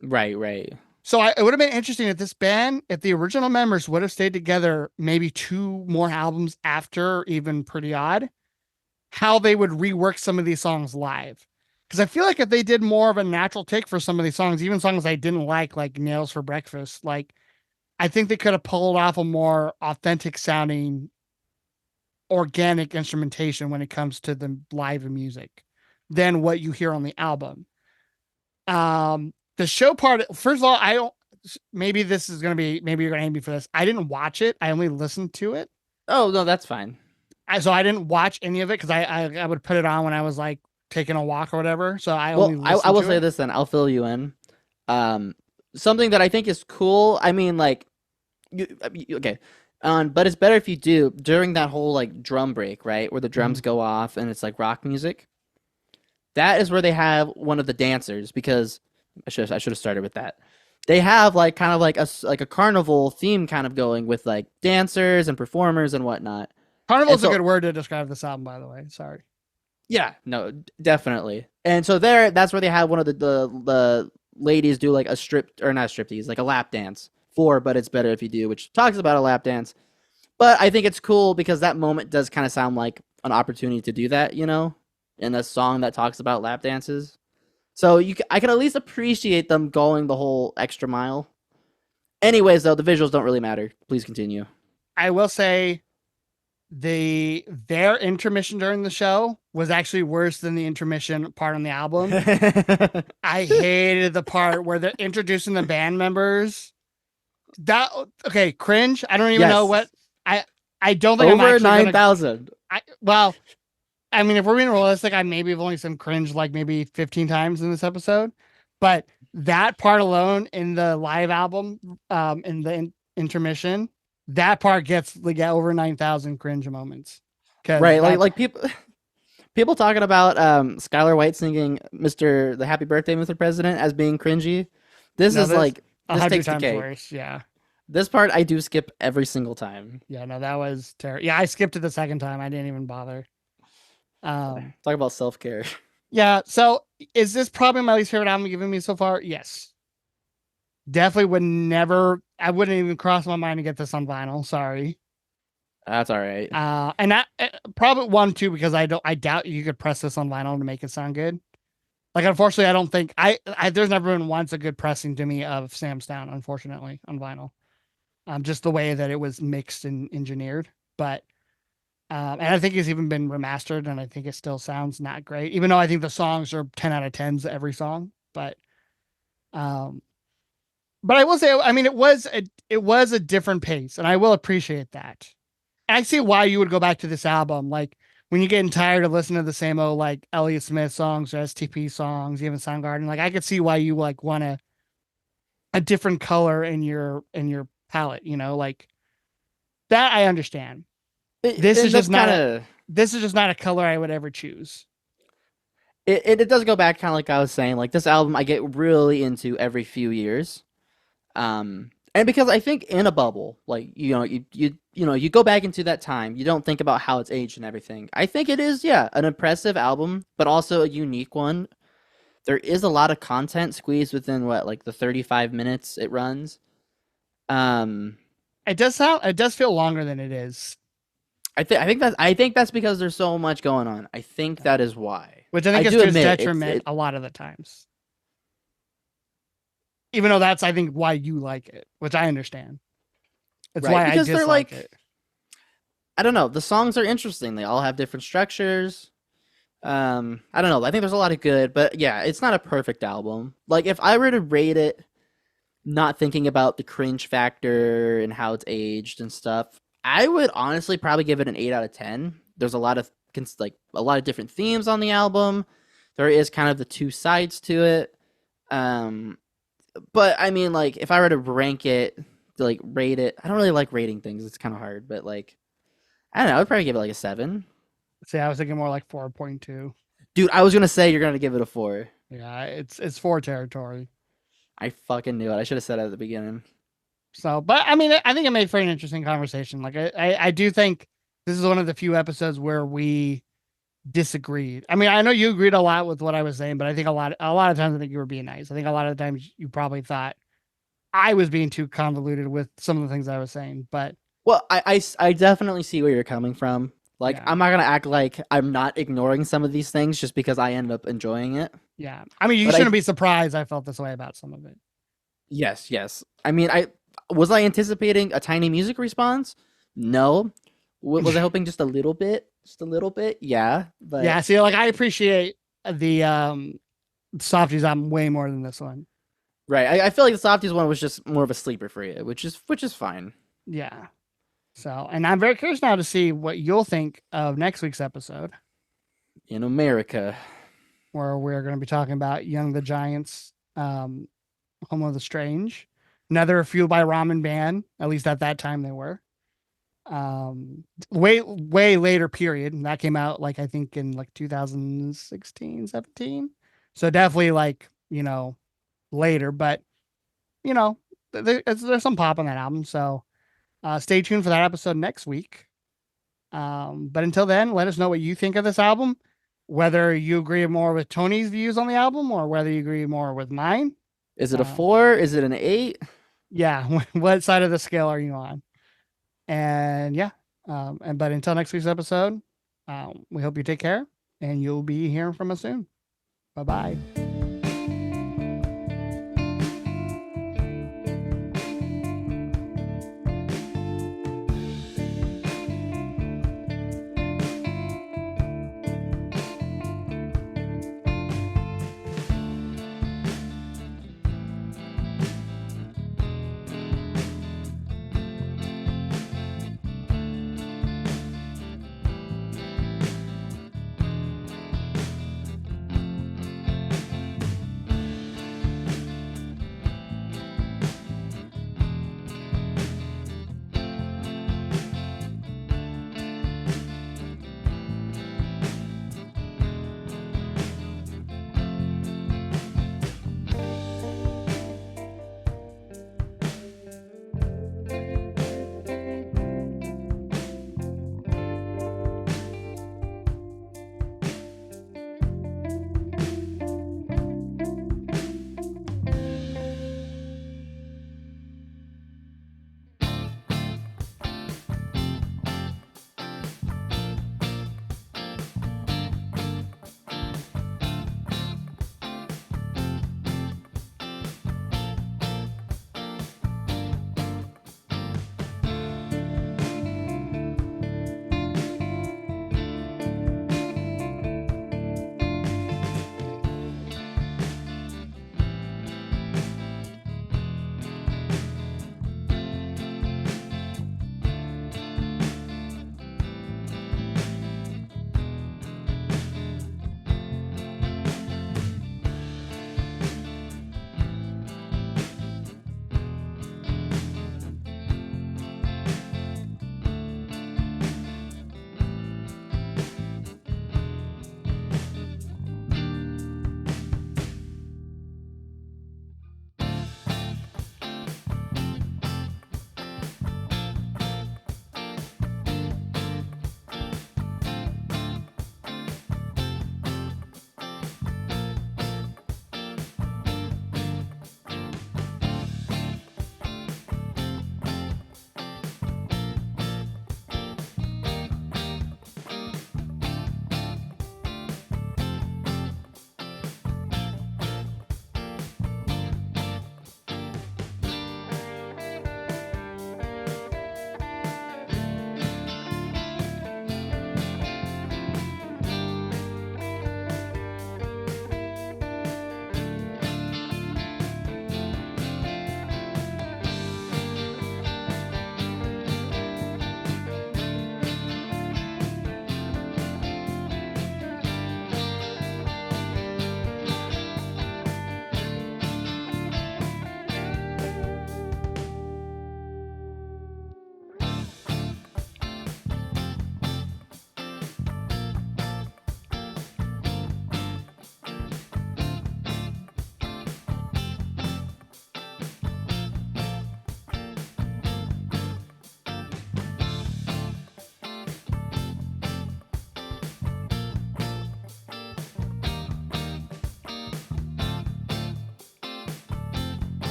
Right. So it would have been interesting if this band, if the original members would have stayed together maybe 2 more albums after, even Pretty Odd, how they would rework some of these songs live. Because I feel like if they did more of a natural take for some of these songs, even songs I didn't like Nails for Breakfast, like I think they could have pulled off a more authentic sounding organic instrumentation when it comes to the live music than what you hear on the album. The show part, first of all, I don't, maybe you're going to hate me for this. I didn't watch it. I only listened to it. Oh, no, that's fine. So I didn't watch any of it because I would put it on when I was like taking a walk or whatever. So I only I will say this then. I'll fill you in. Something that I think is cool. I mean, like, okay. But it's better if you do during that whole like drum break, right? Where the drums go off and it's like rock music. That is where they have one of the dancers, because I should have started with that. They have like kind of like a carnival theme kind of going with like dancers and performers and whatnot. Carnival's a good word to describe this album, by the way. Sorry. Yeah, no, definitely. And so that's where they have one of the ladies do like like a lap dance for But It's Better If You Do, which talks about a lap dance. But I think it's cool because that moment does kind of sound like an opportunity to do that, you know, in a song that talks about lap dances. So I can at least appreciate them going the whole extra mile. Anyways, though, the visuals don't really matter. Please continue. I will say their intermission during the show was actually worse than the intermission part on the album. I hated the part where they're introducing the band members. Cringe. I don't even know what I don't think over I'm 9,000. Well, I mean, if we're being realistic, I maybe have only seen cringe like maybe 15 times in this episode, but that part alone in the live album, in the intermission, that part gets like over 9,000 cringe moments. Right, like people talking about Skylar White singing the Happy Birthday, Mr. President as being cringy. This takes the cake. Worse. Yeah. This part I do skip every single time. Yeah, no, that was terrible. Yeah, I skipped it the second time. I didn't even bother. Talk about self-care. Yeah, so is this probably my least favorite album you've given me so far? Yes. Definitely I wouldn't even cross my mind to get this on vinyl. Sorry. That's all right. And that probably 1, 2, because I doubt you could press this on vinyl to make it sound good. Like, unfortunately, I don't think there's never been once a good pressing to me of Sam's Town, unfortunately, on vinyl. Just the way that it was mixed and engineered. But, and I think it's even been remastered, and I think it still sounds not great, even though I think the songs are 10 out of 10s every song. But I will say, I mean, it was a different pace, and I will appreciate that. And I see why you would go back to this album. Like, when you're getting tired of listening to the same old, like, Elliott Smith songs or STP songs, even Soundgarden, like, I could see why you, like, want a different color in your palette, you know, like, that I understand. This is just not a color I would ever choose. It does go back kind of like I was saying, like, this album I get really into every few years. And because I think in a bubble, like, you go back into that time, you don't think about how it's aged and everything. I think it is, an impressive album, but also a unique one. There is a lot of content squeezed within the 35 minutes it runs. It does feel longer than it is. I think that's because there's so much going on. I think that is why. Which I think is to its detriment a lot of the times. Even though that's, I think, why you like it, which I understand. It's why I dislike it. I don't know. The songs are interesting. They all have different structures. I don't know. I think there's a lot of good, but yeah, it's not a perfect album. Like, if I were to rate it, not thinking about the cringe factor and how it's aged and stuff, I would honestly probably give it an 8 out of 10. There's a lot of different themes on the album. There is kind of the two sides to it. Um, but I mean, like, if I were to rank it, to like rate it, I don't really like rating things. It's kind of hard, but like, I don't know. I'd probably give it like a 7. See, I was thinking more like 4.2. Dude, I was gonna say you're gonna give it a 4. Yeah, it's 4 territory. I fucking knew it. I should have said it at the beginning. So, but I mean, I think it made for an interesting conversation. Like, I do think this is one of the few episodes where we disagreed. I mean, I know you agreed a lot with what I was saying, but I think a lot of times I think you were being nice. I think a lot of the times you probably thought I was being too convoluted with some of the things I was saying. But Well, I definitely see where you're coming from. Like, Yeah. I'm not gonna act like I'm not ignoring some of these things just because I end up enjoying it. yeah, I mean, you But shouldn't be surprised. I felt this way about some of it. Yes, yes. I mean, I was I anticipating a tiny music response? No. Was I hoping just a little bit? Just a little bit? Yeah. But Yeah, see, like I appreciate the softies album way more than this one. right. I feel like the Softies one was just more of a sleeper for you, which is fine. Yeah. So, and I'm very curious now to see what you'll think of next week's episode, In America. where we're going to be talking about Young the Giants, Home of the Strange, another Fueled by Ramen band. At least at that time they were. Way later period, and that came out like I think in like 2016, 17. So definitely like later, but there's some pop on that album. So stay tuned for that episode next week. But until then, let us know what you think of this album, whether you agree more with Tony's views on the album or whether you agree more with mine. Is it a 4? Is it an 8? Yeah, what side of the scale are you on? And yeah, but until next week's episode, we hope you take care and you'll be hearing from us soon. Bye bye.